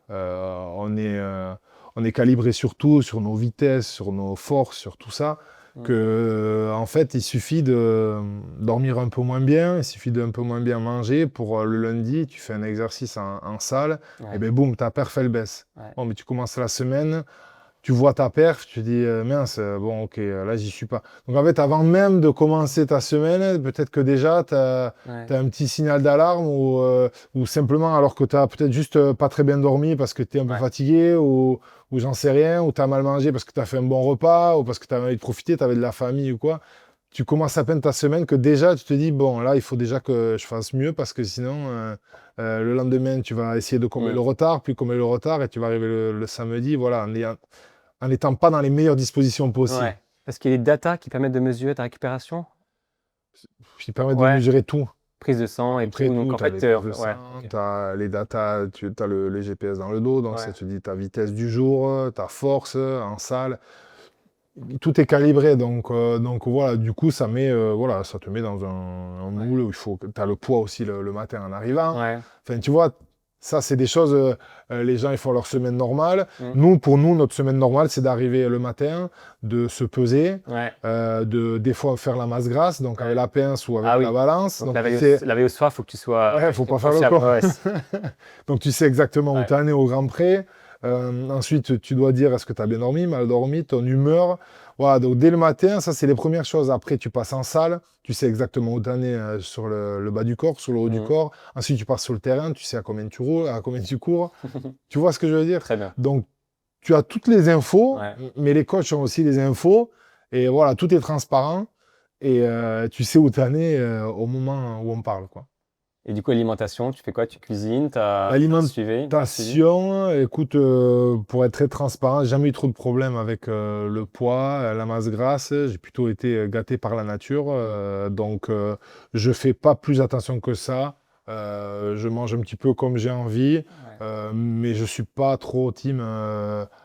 on est calibré sur tout, sur nos vitesses, sur nos forces, sur tout ça, Mm. que en fait, il suffit de dormir un peu moins bien, il suffit d'un peu moins bien manger pour le lundi, tu fais un exercice en salle, et Ouais, ben boum, ta perf elle baisse. ouais, Bon, mais tu commences la semaine, tu vois ta perf, tu te dis mince, bon, ok, là, j'y suis pas. Donc, en fait, avant même de commencer ta semaine, peut-être que déjà, tu as ouais, un petit signal d'alarme ou simplement, alors que tu as peut-être juste pas très bien dormi parce que tu es un peu ouais. fatigué ou j'en sais rien, ou tu as mal mangé parce que tu as fait un bon repas ou parce que tu avais envie de profiter, tu avais de la famille ou quoi. Tu commences à peine ta semaine que déjà, tu te dis, bon, là, il faut déjà que je fasse mieux parce que sinon, le lendemain, tu vas essayer de combler Mm. le retard, puis combler le retard, et tu vas arriver le samedi, voilà, en n'étant pas dans les meilleures dispositions possibles, Ouais. Parce qu'il y a des datas qui permettent de mesurer ta récupération. qui permettent de Ouais. mesurer tout. Prise de sang et Après tout. tout, Donc en tu as les fait, prises de ouais. sang, Ok. tu as les datas, tu as le GPS dans le dos, donc ça Ouais. te dit ta vitesse du jour, ta force en salle. Tout est calibré, donc voilà, du coup, voilà, ça te met dans un Ouais. moule où tu as le poids aussi le matin en arrivant. Ouais. Enfin, tu vois, Ça, c'est des choses, les gens, ils font leur semaine normale. Mm. Pour nous, notre semaine normale, c'est d'arriver le matin, de se peser, Ouais. des fois faire la masse grasse, donc avec la pince ou avec Ah oui. la balance. Donc, Donc, la veille, tu sais, la veille au soir, il faut que tu sois. ouais, faut pas faire le conscient. con. Ouais, Donc, tu sais exactement où Ouais. tu en es au grand près. Ensuite, tu dois dire est-ce que tu as bien dormi, mal dormi, ton humeur. Voilà, donc dès le matin, ça, c'est les premières choses. Après, tu passes en salle, tu sais exactement où tu en es sur le bas du corps, sur le haut du corps. Ensuite, tu passes sur le terrain, tu sais à combien tu roules, à combien tu cours. Tu vois ce que je veux dire? Très bien. Donc, tu as toutes les infos, Ouais. mais les coachs ont aussi les infos. Et voilà, tout est transparent. Et tu sais où tu en es au moment où on parle, quoi. Et du coup, alimentation, tu fais quoi? Tu cuisines? Tu as un suivi? L'alimentation, écoute, pour être très transparent, j'ai jamais eu trop de problèmes avec le poids, la masse grasse. J'ai plutôt été gâté par la nature. Donc, je fais pas plus attention que ça. Je mange un petit peu comme j'ai envie. Ouais. Mais je suis pas trop team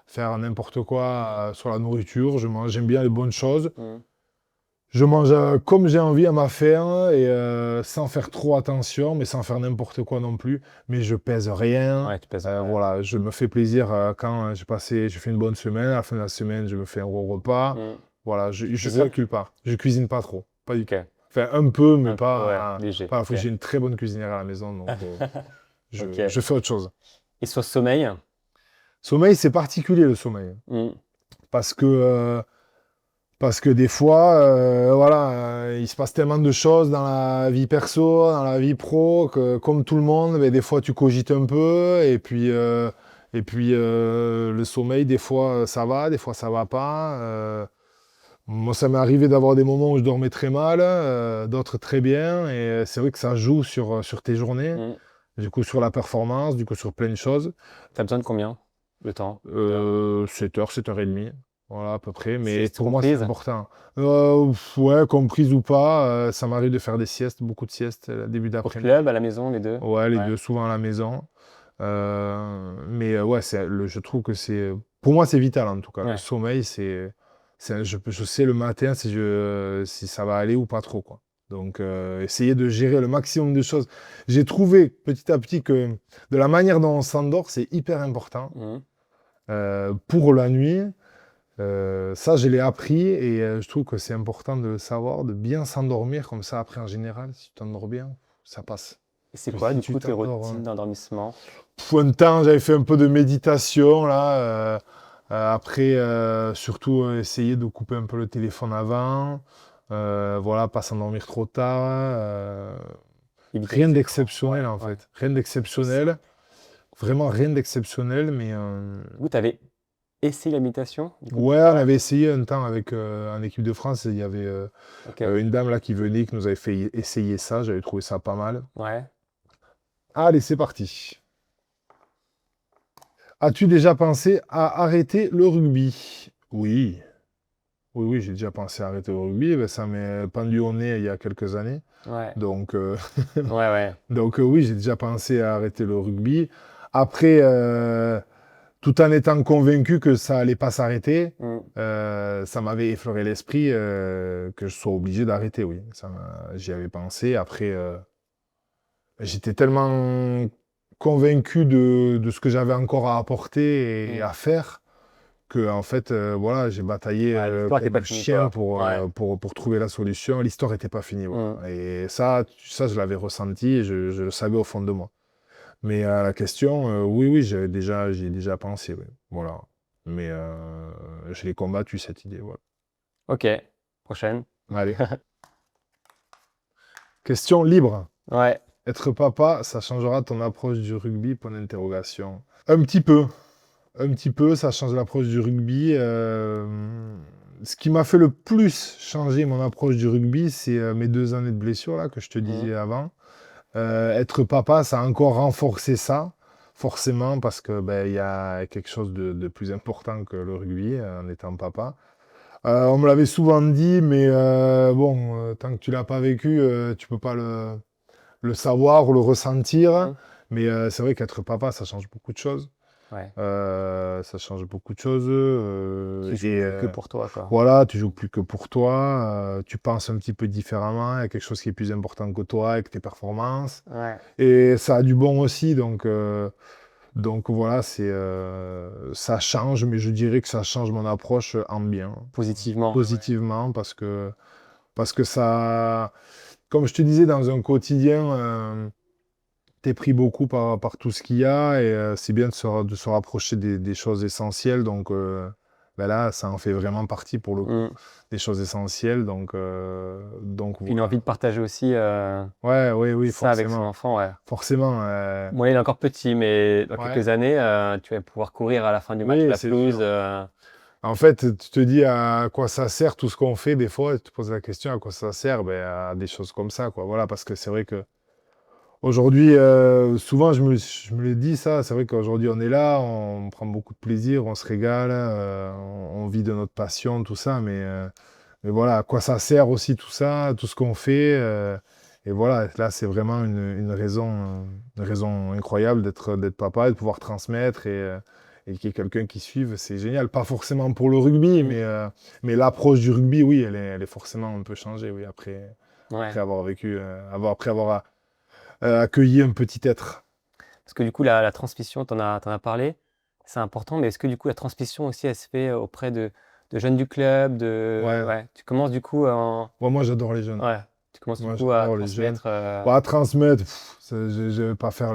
faire n'importe quoi sur la nourriture. J'aime bien les bonnes choses. Mm. Je mange comme j'ai envie à ma faim et sans faire trop attention, mais sans faire n'importe quoi non plus. Mais je pèse rien. Ouais, tu pèses. Voilà, je me fais plaisir quand j'ai fait une bonne semaine. À la fin de la semaine, je me fais un gros repas. Mm. Voilà, je cuisines? calcule pas. Je cuisine pas trop. Pas du tout. Ok. Enfin, un peu, mais Un peu, pas. ouais, léger. Faut que Ok. j'ai une très bonne cuisinière à la maison, donc Ok. je fais autre chose. Et sur le sommeil? Sommeil, c'est particulier le sommeil. Mm. Parce que des fois, voilà, il se passe tellement de choses dans la vie perso, dans la vie pro, que comme tout le monde, mais des fois tu cogites un peu, et puis le sommeil, des fois ça va, des fois ça va pas. Moi, ça m'est arrivé d'avoir des moments où je dormais très mal, d'autres très bien, et c'est vrai que ça joue sur tes journées, Mm. du coup sur la performance, du coup sur plein de choses. T'as besoin de combien de temps? 7h, 7h30. Voilà, à peu près. Mais Sieste pour moi, c'est comprise? important. Ouais, comprise ou pas, ça m'arrive de faire des siestes, beaucoup de siestes, début Au d'après-midi. club, à la maison, les deux? Ouais, les Ouais. deux, souvent à la maison. Mais ouais, je trouve que pour moi, c'est vital en tout cas. Le Ouais. sommeil, je sais le matin si ça va aller ou pas trop, quoi. Donc, essayer de gérer le maximum de choses. J'ai trouvé petit à petit que de la manière dont on s'endort, c'est hyper important. Mm. Pour la nuit, ça, je l'ai appris et je trouve que c'est important de le savoir, de bien s'endormir comme ça. Après, en général, si tu t'endors bien, ça passe. Et c'est Que quoi, si du tu coup, tes t'endors, routines d'endormissement? Un temps, j'avais fait un peu de méditation là. Après, surtout essayer de couper un peu le téléphone avant. Voilà, pas s'endormir trop tard. Éviter Rien les écrans. d'exceptionnel en Ouais. fait. Rien d'exceptionnel. Vraiment rien d'exceptionnel, mais Du coup, t'avais essayé la méditation? Du coup? ouais, on avait essayé un temps avec en équipe de France. Il y avait Ok. une dame là qui venait, qui nous avait fait essayer ça. J'avais trouvé ça pas mal. Ouais. Allez, c'est parti. As-tu déjà pensé à arrêter le rugby? Oui. Oui, oui, j'ai déjà pensé à arrêter le rugby. Ben, ça m'est pendu au nez il y a quelques années. Ouais. Donc, Ouais, ouais. donc oui, j'ai déjà pensé à arrêter le rugby. Après, tout en étant convaincu que ça allait pas s'arrêter, Mm. ça m'avait effleuré l'esprit que je sois obligé d'arrêter, oui. J'y avais pensé. Après, j'étais tellement convaincu de ce que j'avais encore à apporter et Mm. à faire que, en fait, voilà, j'ai bataillé Ouais, l'histoire était comme pas un finie, chien quoi. Ouais. pour trouver la solution. L'histoire n'était pas finie, voilà. Mm. Et ça, je l'avais ressenti et je le savais au fond de moi. Mais à la question, oui, oui, j'y ai déjà pensé, oui. Voilà. Mais je l'ai combattu, cette idée, voilà. Ok. Prochaine. Allez. Question libre. Ouais. Être papa, ça changera ton approche du rugby, point d'interrogation. Un petit peu. Un petit peu, ça change l'approche du rugby. Ce qui m'a fait le plus changer mon approche du rugby, c'est mes 2 années de blessure, là, que je te disais avant. Être papa, ça a encore renforcé ça, forcément, parce que ben, il y a quelque chose de plus important que le rugby en étant papa. On me l'avait souvent dit, mais bon, tant que tu l'as pas vécu, tu peux pas le savoir ou le ressentir. Mm. Mais c'est vrai qu'être papa, ça change beaucoup de choses. Ouais. Ça change beaucoup de choses. Tu joues que pour toi, quoi. Voilà, tu joues plus que pour toi. Tu penses un petit peu différemment. Il y a quelque chose qui est plus important que toi et que tes performances. Ouais. Et ça a du bon aussi. Donc voilà, ça change, mais je dirais que ça change mon approche en bien. Positivement. Positivement, parce que ça, comme je te disais, dans un quotidien, t'es pris beaucoup par tout ce qu'il y a, et c'est bien de se rapprocher des choses essentielles. Donc ben là, ça en fait vraiment partie pour le coup, Mm. des choses essentielles. Donc Puis une voilà. envie de partager aussi Ouais, oui, ça avec son forcément. enfant, ouais. Forcément. Moi, il est encore petit, mais dans Ouais. quelques années, tu vas pouvoir courir à la fin du match, Oui, la c'est pelouse. sûr. En fait, tu te dis à quoi ça sert tout ce qu'on fait des fois, tu te poses la question à quoi ça sert, ben, à des choses comme ça, quoi. Voilà, parce que c'est vrai que aujourd'hui, souvent je me le dis ça, c'est vrai qu'aujourd'hui on est là, on prend beaucoup de plaisir, on se régale, on vit de notre passion, tout ça, mais voilà, à quoi ça sert aussi tout ça, tout ce qu'on fait, et voilà, là c'est vraiment une raison incroyable d'être papa et de pouvoir transmettre, et qu'il y ait quelqu'un qui suive, c'est génial. Pas forcément pour le rugby, Mm. mais l'approche du rugby, oui, elle est forcément un peu changée, oui, Ouais. après avoir vécu, après avoir accueilli un petit être. Parce que du coup, la transmission, t'en as parlé, c'est important, mais est-ce que du coup, la transmission aussi, elle se fait auprès de jeunes du club, Ouais. Ouais, tu commences du coup Moi j'adore les jeunes. Ouais, tu commences du Moi, coup à j'adore les jeunes. transmettre. Bon, à transmettre, je vais pas faire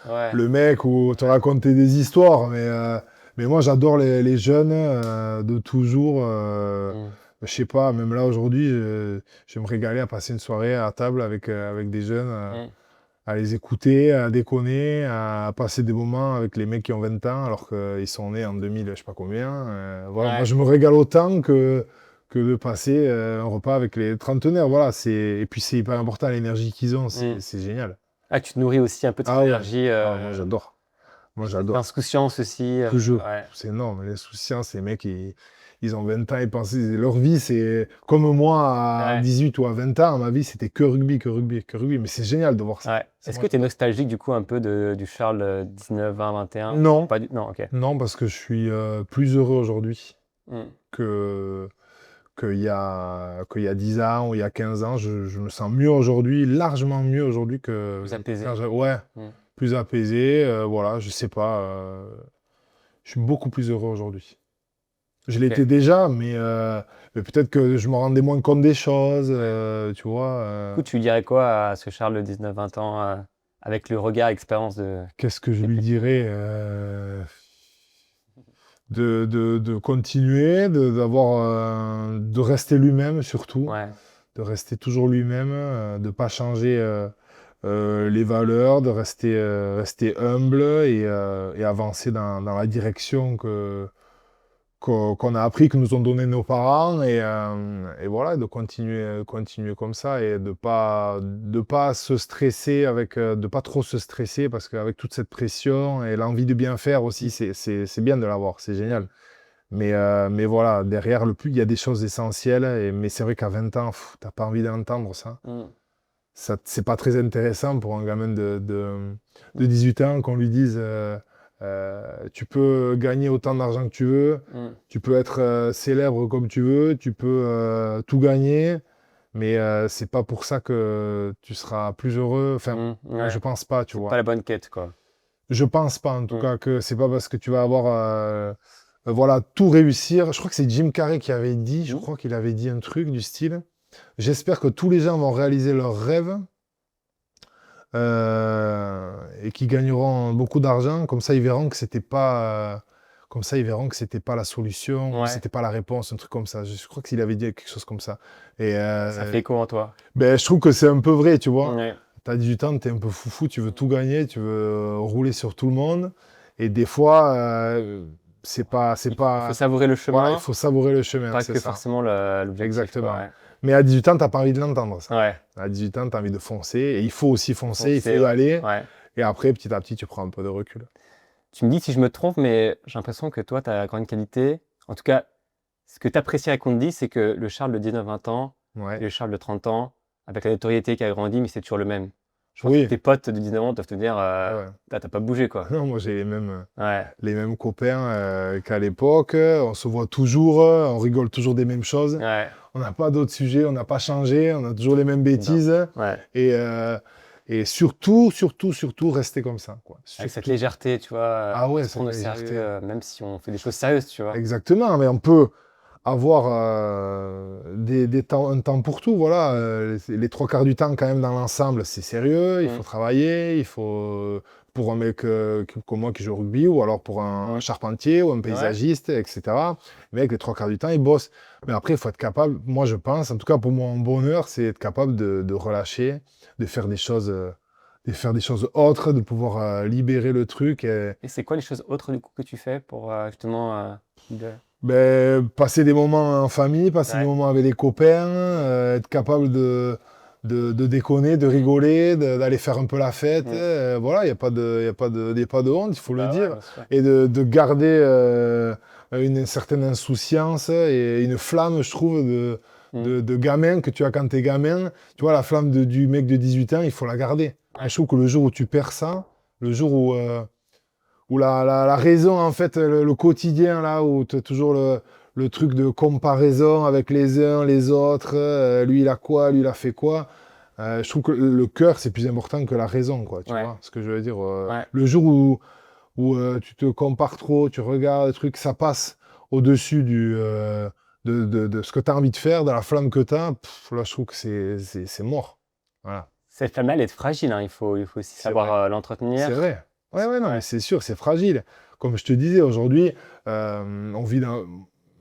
Ouais. le mec ou te raconter des histoires, mais moi j'adore les jeunes de toujours. Mm. Je sais pas, même là aujourd'hui, je vais me régaler à passer une soirée à table avec des jeunes, Mm. à les écouter, à déconner, à passer des moments avec les mecs qui ont 20 ans alors qu'ils sont nés en 2000, je sais pas combien. Voilà, moi Ouais. je me régale autant que de passer un repas avec les trentenaires. Voilà, et puis c'est hyper important l'énergie qu'ils ont, Mm. c'est génial. Ah, tu te nourris aussi un peu de cette Ah ouais, énergie, moi j'adore. Moi cette j'adore. insouciance aussi. Toujours. Ouais. C'est énorme. L'insouciance, ces mecs, ils ont 20 ans, ils pensent, leur vie, c'est comme moi à Ouais. 18 ou à 20 ans, ma vie, c'était que rugby, que rugby, que rugby. Mais c'est génial de voir ça. Ouais. Est-ce que tu es nostalgique du coup un peu du Charles 19, 20, 21? Non, Pas du... Non, ok. non, parce que je suis plus heureux aujourd'hui Mm. que qu'il y a 10 ans ou il y a 15 ans. Je me sens mieux aujourd'hui, largement mieux aujourd'hui Plus apaisé. Ouais, Mm. plus apaisé. Voilà, je sais pas. Je suis beaucoup plus heureux aujourd'hui. Je l'étais Ok. déjà, mais peut-être que je me rendais moins compte des choses, tu vois. Du coup, tu lui dirais quoi à ce Charles de 19, 20 ans avec le regard, expérience de... Qu'est-ce que je des lui plus petits? dirais de continuer, de rester lui-même surtout, Ouais. de rester toujours lui-même, de ne pas changer les valeurs, de rester humble et avancer dans la direction qu'on a appris, que nous ont donné nos parents, et voilà, de continuer comme ça, et de pas se stresser de pas trop se stresser, parce qu'avec toute cette pression et l'envie de bien faire aussi, c'est bien de l'avoir, c'est génial. Mais voilà, derrière il y a des choses essentielles, mais c'est vrai qu'à 20 ans, t'as pas envie d'entendre ça. Mm. C'est pas très intéressant pour un gamin de 18 ans qu'on lui dise tu peux gagner autant d'argent que tu veux, Mm. tu peux être célèbre comme tu veux, tu peux tout gagner, mais c'est pas pour ça que tu seras plus heureux. Enfin, Mm. moi, Ouais. je pense pas, tu C'est pas vois. la bonne quête, quoi. Je pense pas, en tout Mm. cas, que c'est pas parce que tu vas avoir voilà, tout réussir. Je crois que c'est Jim Carrey qui avait dit, je Mm. crois qu'il avait dit un truc du style. J'espère que tous les gens vont réaliser leurs rêves et qui gagneront beaucoup d'argent. Comme ça, ils verront que c'était pas, comme ça, ils verront que c'était pas la solution, ou Ouais. c'était pas la réponse, un truc comme ça. Je crois qu'il avait dit quelque chose comme ça. Et Ça fait écho en toi. ben, je trouve que c'est un peu vrai, tu vois. Ouais. T'as 18 ans, t'es un peu foufou, tu veux tout gagner, tu veux rouler sur tout le monde. Et des fois, c'est Il pas, faut savourer le voilà, il chemin, faut savourer le chemin, pas c'est que ça. forcément l'objectif. Exactement. Quoi, Mais à 18 ans, t'as pas envie de l'entendre, ça. ouais. Ouais. À 18 ans, tu as envie de foncer. Et il faut aussi foncer, il faut Foncer, y ouais. aller. Ouais. Et après, petit à petit, tu prends un peu de recul. Tu me dis si je me trompe, mais j'ai l'impression que toi, tu as la grande qualité. En tout cas, ce que tu apprécies à Condy, c'est que le Charles de 19-20 ans et Ouais. le Charles de 30 ans, avec la notoriété qui a grandi, mais c'est toujours le même. Je pense que Oui. tes potes de 19 ans doivent te dire Ouais. t'as pas bougé quoi. Non, moi j'ai Ouais, les mêmes copains qu'à l'époque. On se voit toujours, on rigole toujours des mêmes choses. ouais, On n'a pas d'autres sujets, on n'a pas changé, on a toujours les mêmes bien. bêtises. Ouais. Et, surtout, rester comme ça, quoi. Avec cette Surtout. légèreté, tu vois, Ah ouais, se cette prendre au sérieux, légèreté. même si on fait des choses sérieuses, tu vois. Exactement, mais on peut avoir des temps, un temps pour tout, voilà. Les trois quarts du temps, quand même, dans l'ensemble, c'est sérieux, il Mm. faut travailler, il faut, pour un mec comme moi qui joue au rugby, ou alors pour un charpentier, ou un paysagiste, etc. Le mec, les trois quarts du temps, il bosse. Mais après, il faut être capable, moi je pense, en tout cas pour mon bonheur, c'est être capable de relâcher, de faire des choses, autres, de pouvoir libérer le truc. Et c'est quoi les choses autres du coup que tu fais pour justement Passer des moments en famille, passer des Ouais. moments avec les copains, être capable de déconner, de rigoler, d'aller faire un peu la fête. Mm. Voilà, il n'y a pas y a pas de honte, il faut le Bah ouais, dire. bien sûr. Et de garder une certaine insouciance et une flamme, je trouve, de gamin que tu as quand tu es gamin. Tu vois, la flamme du mec de 18 ans, il faut la garder. Ouais. Je trouve que le jour où tu perds ça, le jour où la raison, en fait, le quotidien, là, où tu as toujours le truc de comparaison avec les uns, les autres, lui, il a quoi, lui, il a fait quoi. Je trouve que le cœur, c'est plus important que la raison, quoi, tu Ouais. vois ce que je veux dire. Ouais. Le jour où tu te compares trop, tu regardes le truc, ça passe au-dessus de ce que tu as envie de faire, de la flamme que tu as, là, je trouve que c'est mort. Voilà. Cette flamme-là, elle est fragile, hein. Il faut aussi C'est savoir vrai. C'est l'entretenir. vrai. Ouais, ouais, non, Ouais. mais c'est sûr, c'est fragile. Comme je te disais, aujourd'hui, on vit dans...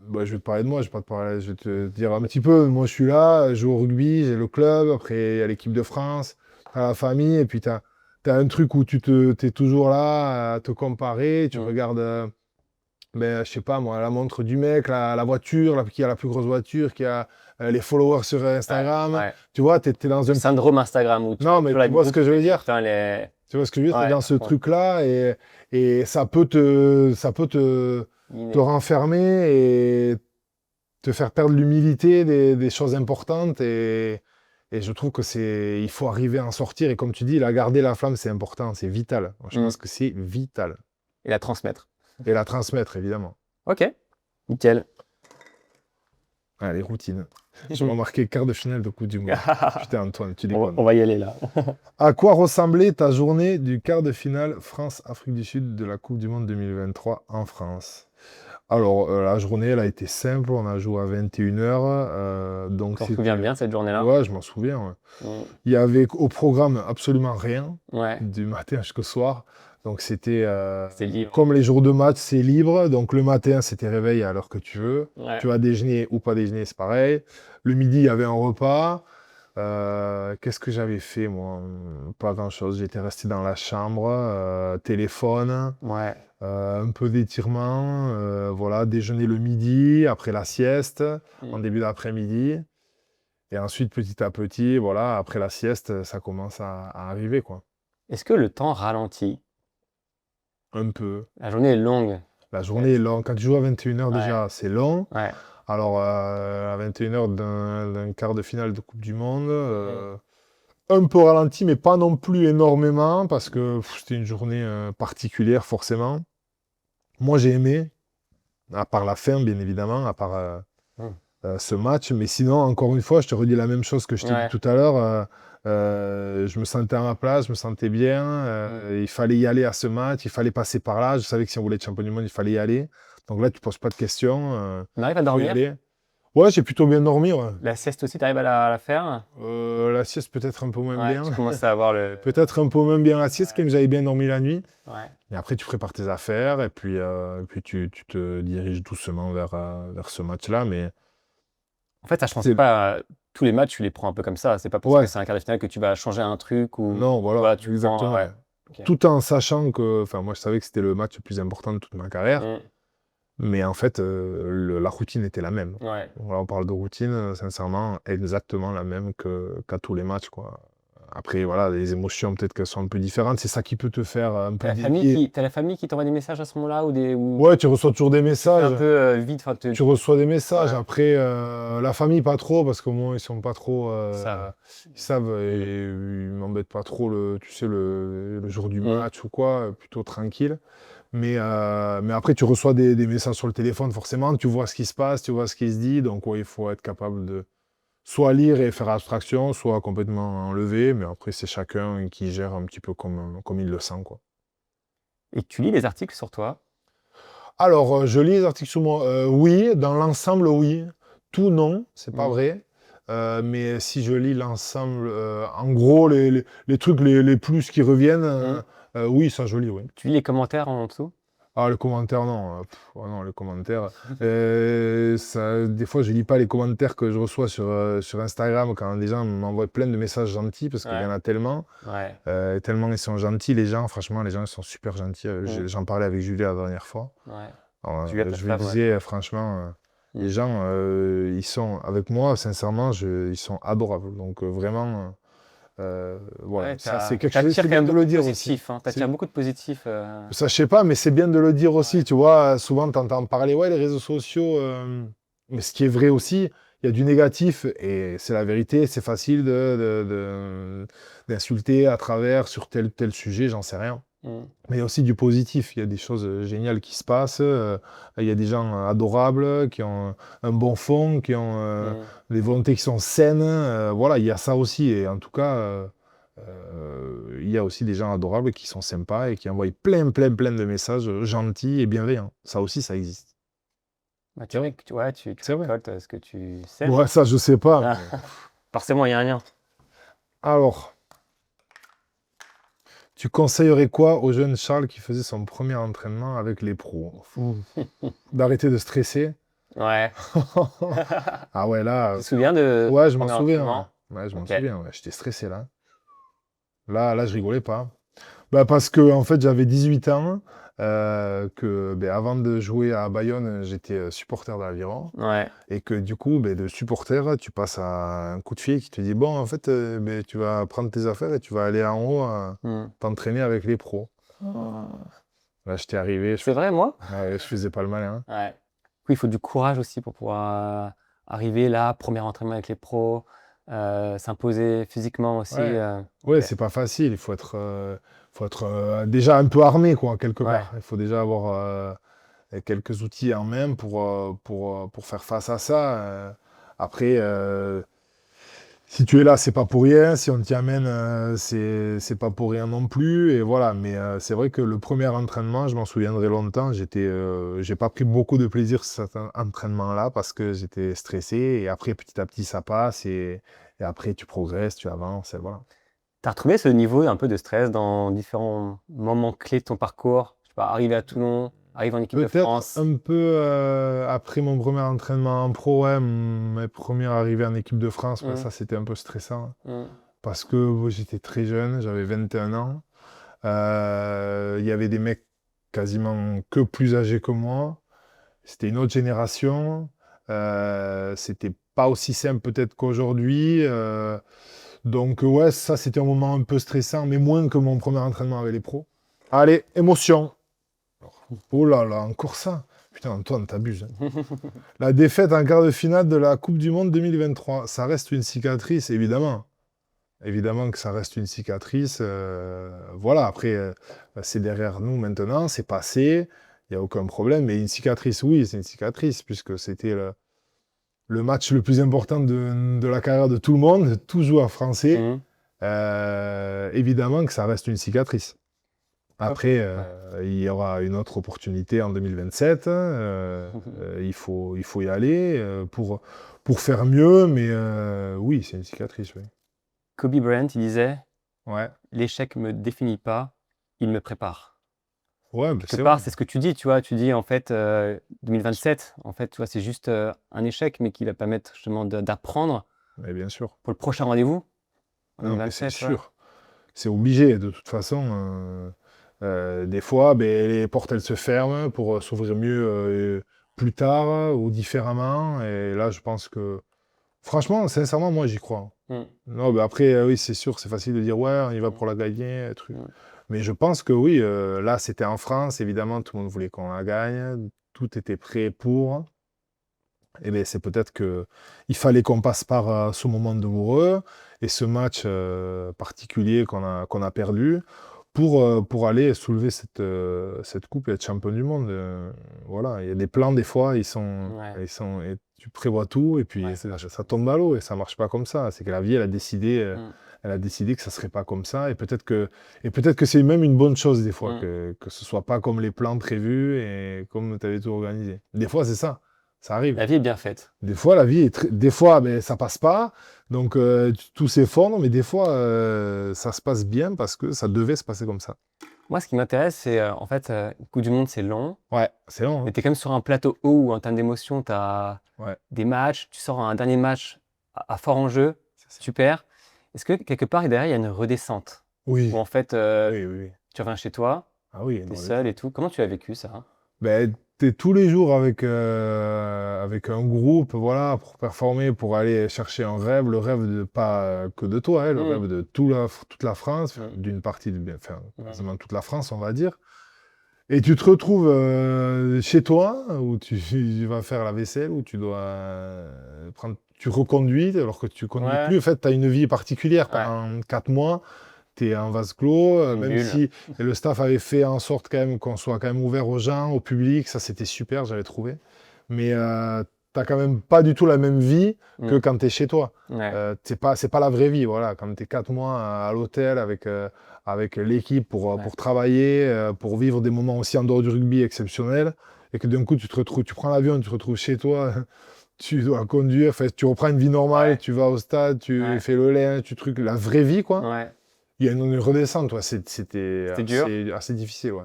Bah, je vais te parler de moi, je vais pas te parler, je vais te dire un petit peu. Moi, je suis là, je joue au rugby, j'ai le club, après, il y a l'équipe de France, t'as la famille, et puis t'as un truc où t'es toujours là à te comparer, tu regardes, je sais pas moi, la montre du mec, la voiture, qui a la plus grosse voiture, qui a les followers sur Instagram. Ouais. Tu vois, t'es dans Le un... syndrome Instagram où tu Non, as mais toujours la tu vois ce que je veux dire? putain, les... Tu vois ce que je veux dire? T'es Ouais, dans à ce fond. truc-là et ça peut te Inné. renfermer et te faire perdre l'humilité des choses importantes et je trouve que il faut arriver à en sortir et comme tu dis, la garder la flamme, c'est important, c'est vital. Je pense que c'est vital. Et la transmettre. Et la transmettre, évidemment. Ok, nickel. Ah, les routines. Je m'ai marqué quart de finale de Coupe du Monde. Putain, Antoine, tu déconnes. On va y aller là. À quoi ressemblait ta journée du quart de finale France-Afrique du Sud de la Coupe du Monde 2023 en France? Alors, la journée, elle a été simple. On a joué à 21h. Donc Tu t'en souviens bien cette journée-là? Ouais, je m'en souviens. Ouais. Il y avait au programme absolument rien, Ouais. du matin jusqu'au soir. Donc, c'était libre. comme les jours de match, c'est libre. Donc, le matin, c'était réveil à l'heure que tu veux. Ouais. Tu vas déjeuner ou pas déjeuner, c'est pareil. Le midi, il y avait un repas. Qu'est-ce que j'avais fait, moi? Pas grand-chose. J'étais resté dans la chambre, téléphone, Ouais. un peu d'étirement, voilà, déjeuner le midi, après la sieste, en début d'après-midi. Et ensuite, petit à petit, voilà, après la sieste, ça commence à arriver, quoi. Est-ce que le temps ralentit? Un peu. La journée est longue. La journée est longue. Quand tu joues à 21h, déjà, c'est long. Ouais. Alors, à 21h d'un quart de finale de Coupe du Monde, un peu ralenti, mais pas non plus énormément, parce que c'était une journée particulière, forcément. Moi, j'ai aimé, à part la fin, bien évidemment, à part ce match. Mais sinon, encore une fois, je te redis la même chose que je t'ai dit tout à l'heure. Je me sentais à ma place, je me sentais bien. Il fallait y aller à ce match, il fallait passer par là. Je savais que si on voulait être champion du monde, il fallait y aller. Donc là, tu ne poses pas de questions. On arrive à dormir? Ouais, j'ai plutôt bien dormi. Ouais. La sieste aussi, tu arrives à la faire? La sieste, peut-être un peu moins bien. Tu commences à avoir le... Peut-être un peu moins bien la sieste, comme j'avais bien dormi la nuit. Ouais. Et après, tu prépares tes affaires et puis tu te diriges doucement vers ce match-là. Mais En fait, ça ne change pas. Tous les matchs, tu les prends un peu comme ça. C'est pas parce que c'est un quart de finale que tu vas changer un truc ou... Non, voilà, tu exactement. prends, Okay. Tout en sachant que... Enfin, moi, je savais que c'était le match le plus important de toute ma carrière. Mais en fait, la routine était la même. Ouais. Voilà, on parle de routine, sincèrement, exactement la même qu'à tous les matchs, quoi. Après, voilà, les émotions, peut-être qu'elles sont un peu différentes. C'est ça qui peut te faire un peu T'as dévier. la famille qui t'envoie des messages à ce moment-là ou Ouais, tu reçois toujours des c'est un messages. peu vide, enfin, Tu reçois des messages. Ouais. Après, la famille, pas trop, parce qu'au moins, ils sont pas trop. Ça. Ils savent et ils m'embêtent pas trop tu sais, le jour du Mm. match ou quoi, plutôt tranquille. Mais après, tu reçois des messages sur le téléphone, forcément. Tu vois ce qui se passe, tu vois ce qui se dit. Donc, ouais, il faut être capable de soit lire et faire abstraction, soit complètement enlever. Mais après, c'est chacun qui gère un petit peu comme il le sent, quoi. Et tu lis les articles sur toi? Alors, je lis les articles sur moi. Oui, dans l'ensemble, oui. Tout, non, c'est pas Mm. vrai. Mais si je lis l'ensemble, en gros, les trucs les plus qui reviennent, oui, ça, je lis, oui. Tu lis les commentaires en dessous? Ah, les commentaires, non. Oh non, les commentaires. Des fois, je lis pas les commentaires que je reçois sur Instagram quand des gens m'envoient plein de messages gentils, parce qu'il y en a tellement. Ouais. Tellement ils sont gentils, les gens. Franchement, les gens, ils sont super gentils. J'en parlais avec Julie la dernière fois. Ouais. Alors, Julia, ta je lui femme, ouais. disais, franchement, les gens, ils sont, avec moi, sincèrement, ils sont adorables. Donc, vraiment, voilà. Ouais, Ça, c'est quelque chose, t'attires c'est quand même bien de beaucoup le de dire aussi. positif, hein. T'attires beaucoup de positif. Ça, je sais pas, mais c'est bien de le dire aussi. Tu vois, souvent, tu entends parler, ouais, les réseaux sociaux. Mais ce qui est vrai aussi, il y a du négatif, et c'est la vérité. C'est facile d'insulter à travers sur tel ou tel sujet, j'en sais rien. Mm. Mais il y a aussi du positif. Il y a des choses géniales qui se passent. Il y a des gens adorables, qui ont un bon fond, qui ont des volontés qui sont saines. Voilà, il y a ça aussi. Et en tout cas, il y a aussi des gens adorables qui sont sympas et qui envoient plein, plein, plein de messages gentils et bienveillants. Ça aussi, ça existe. Bah, tu vois, tu C'est vrai. récoltes ce que tu sais. Ouais, ça, je sais pas. Ah. Mais- Forcément, il y a un lien. Alors, tu conseillerais quoi au jeune Charles qui faisait son premier entraînement avec les pros? D'arrêter de stresser? Ouais. Ah ouais, Tu là, te souviens de ouais, ton je m'en premier souviens. entraînement? Ouais, je m'en Ok. souviens. Ouais. J'étais stressé là. Là, je rigolais pas. Bah, parce que en fait, j'avais 18 ans. Avant de jouer à Bayonne, j'étais supporter de l'Aviron. Ouais. Et que du coup, de supporter, tu passes à un coup de fil qui te dit, bon, en fait, tu vas prendre tes affaires et tu vas aller en haut Mm. t'entraîner avec les pros. Là, j'étais arrivé, C'est vrai, moi? ouais, je faisais pas le malin. Ouais. Oui, il faut du courage aussi pour pouvoir arriver là, premier entraînement avec les pros, s'imposer physiquement aussi. Ouais. Ouais, Ok. c'est pas facile. Faut être déjà un peu armé, quoi, quelque Ouais. part. Il faut déjà avoir quelques outils en main pour faire face à ça. Après, si tu es là, c'est pas pour rien. Si on t'y amène, c'est pas pour rien non plus. Et voilà. Mais c'est vrai que le premier entraînement, je m'en souviendrai longtemps. J'ai pas pris beaucoup de plaisir sur cet entraînement-là parce que j'étais stressé. Et après, petit à petit, ça passe. Et après, tu progresses, tu avances. Et voilà. T'as retrouvé ce niveau un peu de stress dans différents moments clés de ton parcours? Je sais pas, arriver à Toulon, arriver en équipe de Peut-être France. un peu après mon premier entraînement en pro, ouais, mes premières arrivées en équipe de France, ouais, Mm. ça c'était un peu stressant Mm. parce que j'étais très jeune, j'avais 21 ans. Il y avait des mecs quasiment que plus âgés que moi. C'était une autre génération. C'était pas aussi simple peut-être qu'aujourd'hui. Donc ouais, ça c'était un moment un peu stressant, mais moins que mon premier entraînement avec les pros. Allez, émotion. Oh là là, encore ça. Putain, Antoine, t'abuses. La défaite en quart de finale de la Coupe du Monde 2023, ça reste une cicatrice, évidemment. Évidemment que ça reste une cicatrice. Voilà, après, c'est derrière nous maintenant, c'est passé, il n'y a aucun problème. Mais une cicatrice, oui, c'est une cicatrice, puisque c'était le match le plus important de la carrière de tout le monde, de tout joueur français. Mm. Évidemment que ça reste une cicatrice. Après, Ouais. il y aura une autre opportunité en 2027. Il faut y aller pour faire mieux, mais oui, c'est une cicatrice, oui. Kobe Bryant, il disait, Ouais, l'échec me définit pas, il me prépare. ouais, Quelque c'est part, vrai. c'est ce que tu dis, tu vois. Tu dis en fait 2027, en fait, tu vois, c'est juste un échec, mais qui va permettre justement d'apprendre Mais bien sûr. pour le prochain rendez-vous en Non, mais c'est 2027. Ouais. sûr. C'est obligé, de toute façon. Des fois, les portes, elles se ferment pour s'ouvrir mieux plus tard ou différemment. Et là, je pense que, franchement, sincèrement, moi, j'y crois. Non, mais après, oui, c'est sûr, c'est facile de dire, ouais, on y va pour la gagner, truc. Mm. Mais je pense que oui, là, c'était en France, évidemment, tout le monde voulait qu'on la gagne, tout était prêt pour. Et bien, c'est peut-être que il fallait qu'on passe par ce moment douloureux et ce match particulier qu'on a perdu pour aller soulever cette coupe et être champion du monde. Voilà, il y a des plans, des fois, Ouais. et tu prévois tout, et puis Ouais. ça tombe à l'eau, et ça marche pas comme ça. C'est que la vie, Mm. elle a décidé que ça serait pas comme ça, et peut-être que c'est même une bonne chose, des fois, Mm. que ce soit pas comme les plans prévus et comme tu avais tout organisé. Des fois, c'est ça. Ça arrive. La vie est bien faite. Des fois, la vie est des fois, ben, ça passe pas, donc tout s'effondre, mais des fois, ça se passe bien parce que ça devait se passer comme ça. Moi, ce qui m'intéresse, c'est en fait, une Coupe du Monde, c'est long, Ouais, c'est long. mais Hein. tu es quand même sur un plateau haut où, en termes d'émotion, tu as Ouais, des matchs, tu sors un dernier match à fort enjeu, c'est ça. super. Est-ce que quelque part, derrière, il y a une redescente Oui, où en fait, oui, oui, oui. tu reviens chez toi, Ah oui, tu es non, seul et tout. Comment tu as vécu ça? ben, t'es tous les jours avec un groupe, voilà, pour performer, pour aller chercher un rêve, le rêve de pas que de toi, hein, le Mm. rêve de toute la France, Mm. d'une partie, enfin, Mm. quasiment toute la France, on va dire. Et tu te retrouves chez toi, où tu vas faire la vaisselle, où tu dois tu reconduis, alors que tu conduis Ouais, plus. En fait, tu as une vie particulière. ouais, Pendant 4 mois, tu es en vase clos, une même bulle. si et le staff avait fait en sorte quand même qu'on soit quand même ouvert aux gens, au public. Ça, c'était super, j'avais trouvé. Mais tu n'as quand même pas du tout la même vie que Mm. quand tu es chez toi. Ouais, C'est pas la vraie vie, voilà. Quand tu es 4 mois à l'hôtel avec l'équipe pour ouais. travailler, pour vivre des moments aussi en dehors du rugby exceptionnels, et que d'un coup, tu prends l'avion, tu te retrouves chez toi, tu dois conduire, enfin, tu reprends une vie normale, Ouais, tu vas au stade, tu ouais, fais le lait, la vraie vie, quoi. ouais. Il y a une redescente, ouais. C'était C'était dur. assez difficile, ouais.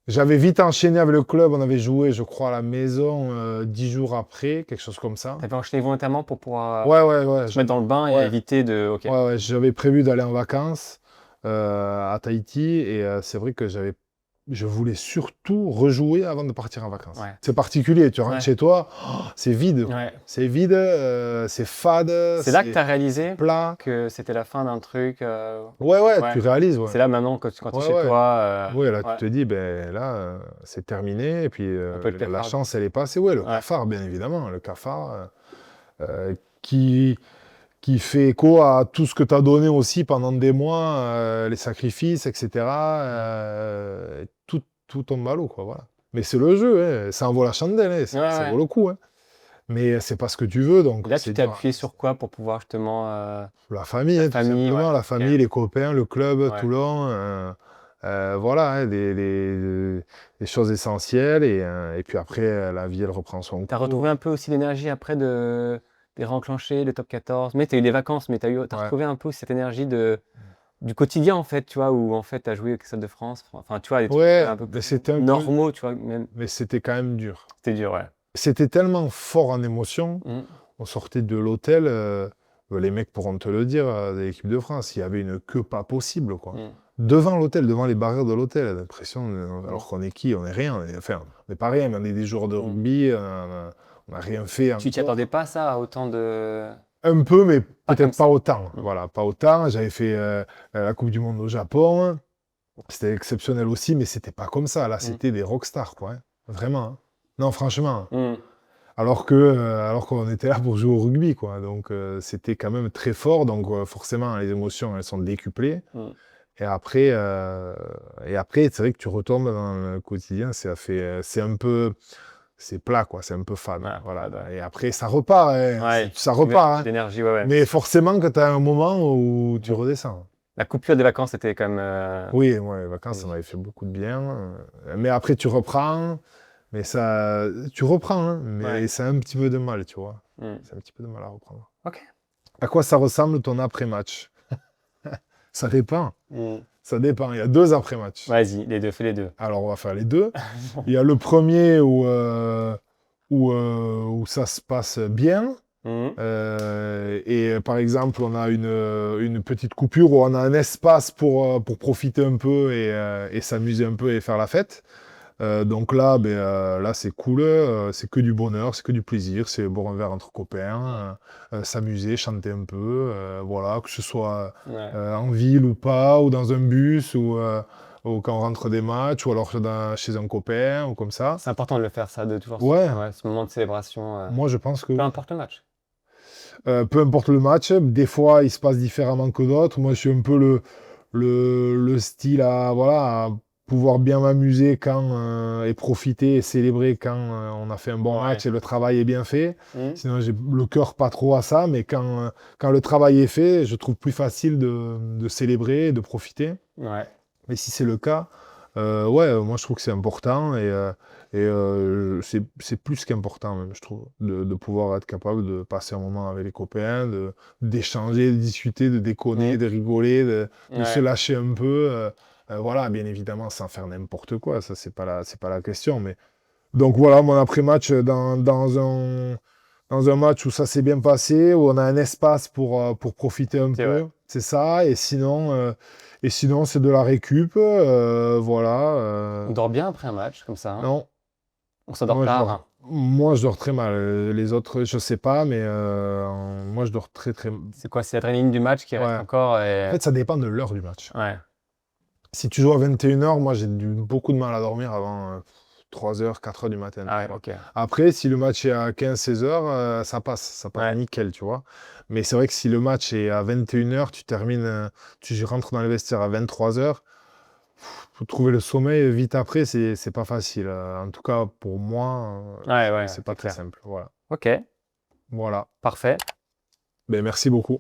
J'avais vite enchaîné avec le club, on avait joué, je crois, à la maison 10 jours après, quelque chose comme ça. T'avais enchaîné volontairement pour pouvoir Ouais, ouais, ouais. se mettre dans le bain et Ouais. éviter de. Ok. Ouais, ouais, j'avais prévu d'aller en vacances à Tahiti, et c'est vrai que je voulais surtout rejouer avant de partir en vacances. Ouais. C'est particulier, tu rentres Ouais. chez toi, c'est vide. Ouais. C'est vide, c'est fade, C'est là que tu as réalisé plat. que c'était la fin d'un truc. Ouais, ouais, Ouais. tu réalises. Ouais. C'est là maintenant quand tu es Ouais, chez ouais. toi. Ouais, là, ouais. tu te dis, ben là, c'est terminé, et puis Un peu le la cafard. chance, elle est passée. Ouais, le Ouais. cafard, bien évidemment, le cafard, qui fait écho à tout ce que tu as donné aussi pendant des mois, les sacrifices, etc. Tout tombe à l'eau, quoi, voilà. Mais c'est le jeu, hein, ça en vaut la chandelle, hein, ça Ouais. vaut le coup. Hein. Mais c'est pas ce que tu veux, donc Et là, c'est tu t'es dur. appuyé sur quoi pour pouvoir justement. La famille, La hein, tout famille, simplement, ouais. la famille, Ok. les copains, le club, Ouais. Toulon, voilà, hein, les choses essentielles, et puis après, la vie, elle reprend son T'as cours. retrouvé un peu aussi l'énergie après de réenclencher le top 14. Mais tu as eu des vacances, mais t'as Ouais. retrouvé un peu cette énergie du quotidien, en fait, tu vois, où en fait, tu as joué avec le Stade de France. Enfin, tu vois, des trucs Ouais, un peu mais plus c'était un peu, normaux, tu vois, même. mais c'était quand même dur. C'était dur, ouais. C'était tellement fort en émotion. Mm. On sortait de l'hôtel, les mecs pourront te le dire, de l'équipe de France, il y avait une queue pas possible, quoi. Mm. Devant l'hôtel, devant les barrières de l'hôtel, l'impression, alors qu'on est qui? On est rien. Enfin, on n'est pas rien, mais on est des joueurs de rugby, on n'a rien fait Tu t'y encore. attendais pas, ça, à autant de. Un peu, mais Pas comme peut-être ça. pas autant. Mm. Voilà, pas autant. J'avais fait la Coupe du Monde au Japon. C'était exceptionnel aussi, mais c'était pas comme ça. Là, c'était des rockstars, quoi. Hein. Vraiment. Hein. Non, franchement. Mm. Alors qu'on était là pour jouer au rugby, quoi. Donc, c'était quand même très fort. Donc, forcément, les émotions, elles sont décuplées. Mm. Et après, c'est vrai que tu retombes dans le quotidien. C'est un peu... C'est plat, quoi. C'est un peu fade. Ouais, voilà. fade, ouais. Et après, ça repart. Hein. Ouais. Ça repart. Hein. L'énergie, ouais. Mais forcément, que tu as un moment où tu redescends. La coupure des vacances, c'était quand même. Oui, ouais, les vacances, ça m'avait fait beaucoup de bien. Mais après, tu reprends. Mais ça, tu reprends, hein, mais c'est un petit peu de mal, tu vois. Mm. C'est un petit peu de mal à reprendre. Ok. À quoi ça ressemble ton après-match? Ça dépend. Mm. Ça dépend. Il y a 2 après-matchs. Vas-y, les deux, fais les deux. Alors, on va faire les 2. Il y a le premier où ça se passe bien. Mm. Et par exemple, on a une petite coupure où on a un espace pour profiter un peu et s'amuser un peu et faire la fête. Donc là, là c'est cool, c'est que du bonheur, c'est que du plaisir, c'est boire un verre entre copains, s'amuser, chanter un peu, voilà, que ce soit Ouais. en ville ou pas, ou dans un bus, ou quand on rentre des matchs, ou alors chez un copain, ou comme ça. C'est important de le faire, ça, de toujours Ouais, ouais, ce moment de célébration, moi je pense que peu oui. importe le match. Peu importe le match, des fois il se passe différemment que d'autres. Moi je suis un peu le style à pouvoir bien m'amuser et profiter et célébrer quand on a fait un bon Ouais. match et le travail est bien fait. Mmh. Sinon j'ai le cœur pas trop à ça, mais quand le travail est fait, je trouve plus facile de célébrer et de profiter. Ouais. Mais si c'est le cas, ouais, moi je trouve que c'est important c'est plus qu'important même, je trouve, de pouvoir être capable de passer un moment avec les copains, d'échanger, de discuter, de déconner, Mmh. de rigoler, de se Ouais. lâcher un peu. Voilà, bien évidemment, sans faire n'importe quoi, ça c'est pas la question. Mais donc voilà, mon après-match dans un match où ça s'est bien passé, où on a un espace pour profiter un C'est vrai. peu, c'est ça. Et sinon c'est de la récup, voilà. On dort bien après un match comme ça, hein? Non, On s'endort tard, hein? moi je dors très mal. Les autres, je sais pas, mais moi je dors très très. C'est quoi? C'est l'adrénaline du match qui reste Ouais. encore En et fait, ça dépend de l'heure du match. ouais. Si tu joues à 21h, moi j'ai beaucoup de mal à dormir avant 3h, 4h du matin, Ah tu ouais, vois. OK. Après, si le match est à 15-16h, ça passe Ouais. nickel, tu vois. Mais c'est vrai que si le match est à 21h, tu rentres dans le vestiaire à 23h, faut trouver le sommeil vite après, c'est pas facile. En tout cas, pour moi, Ouais, ouais, c'est pas c'est très clair. simple. Voilà. OK, Voilà. parfait. Ben, merci beaucoup.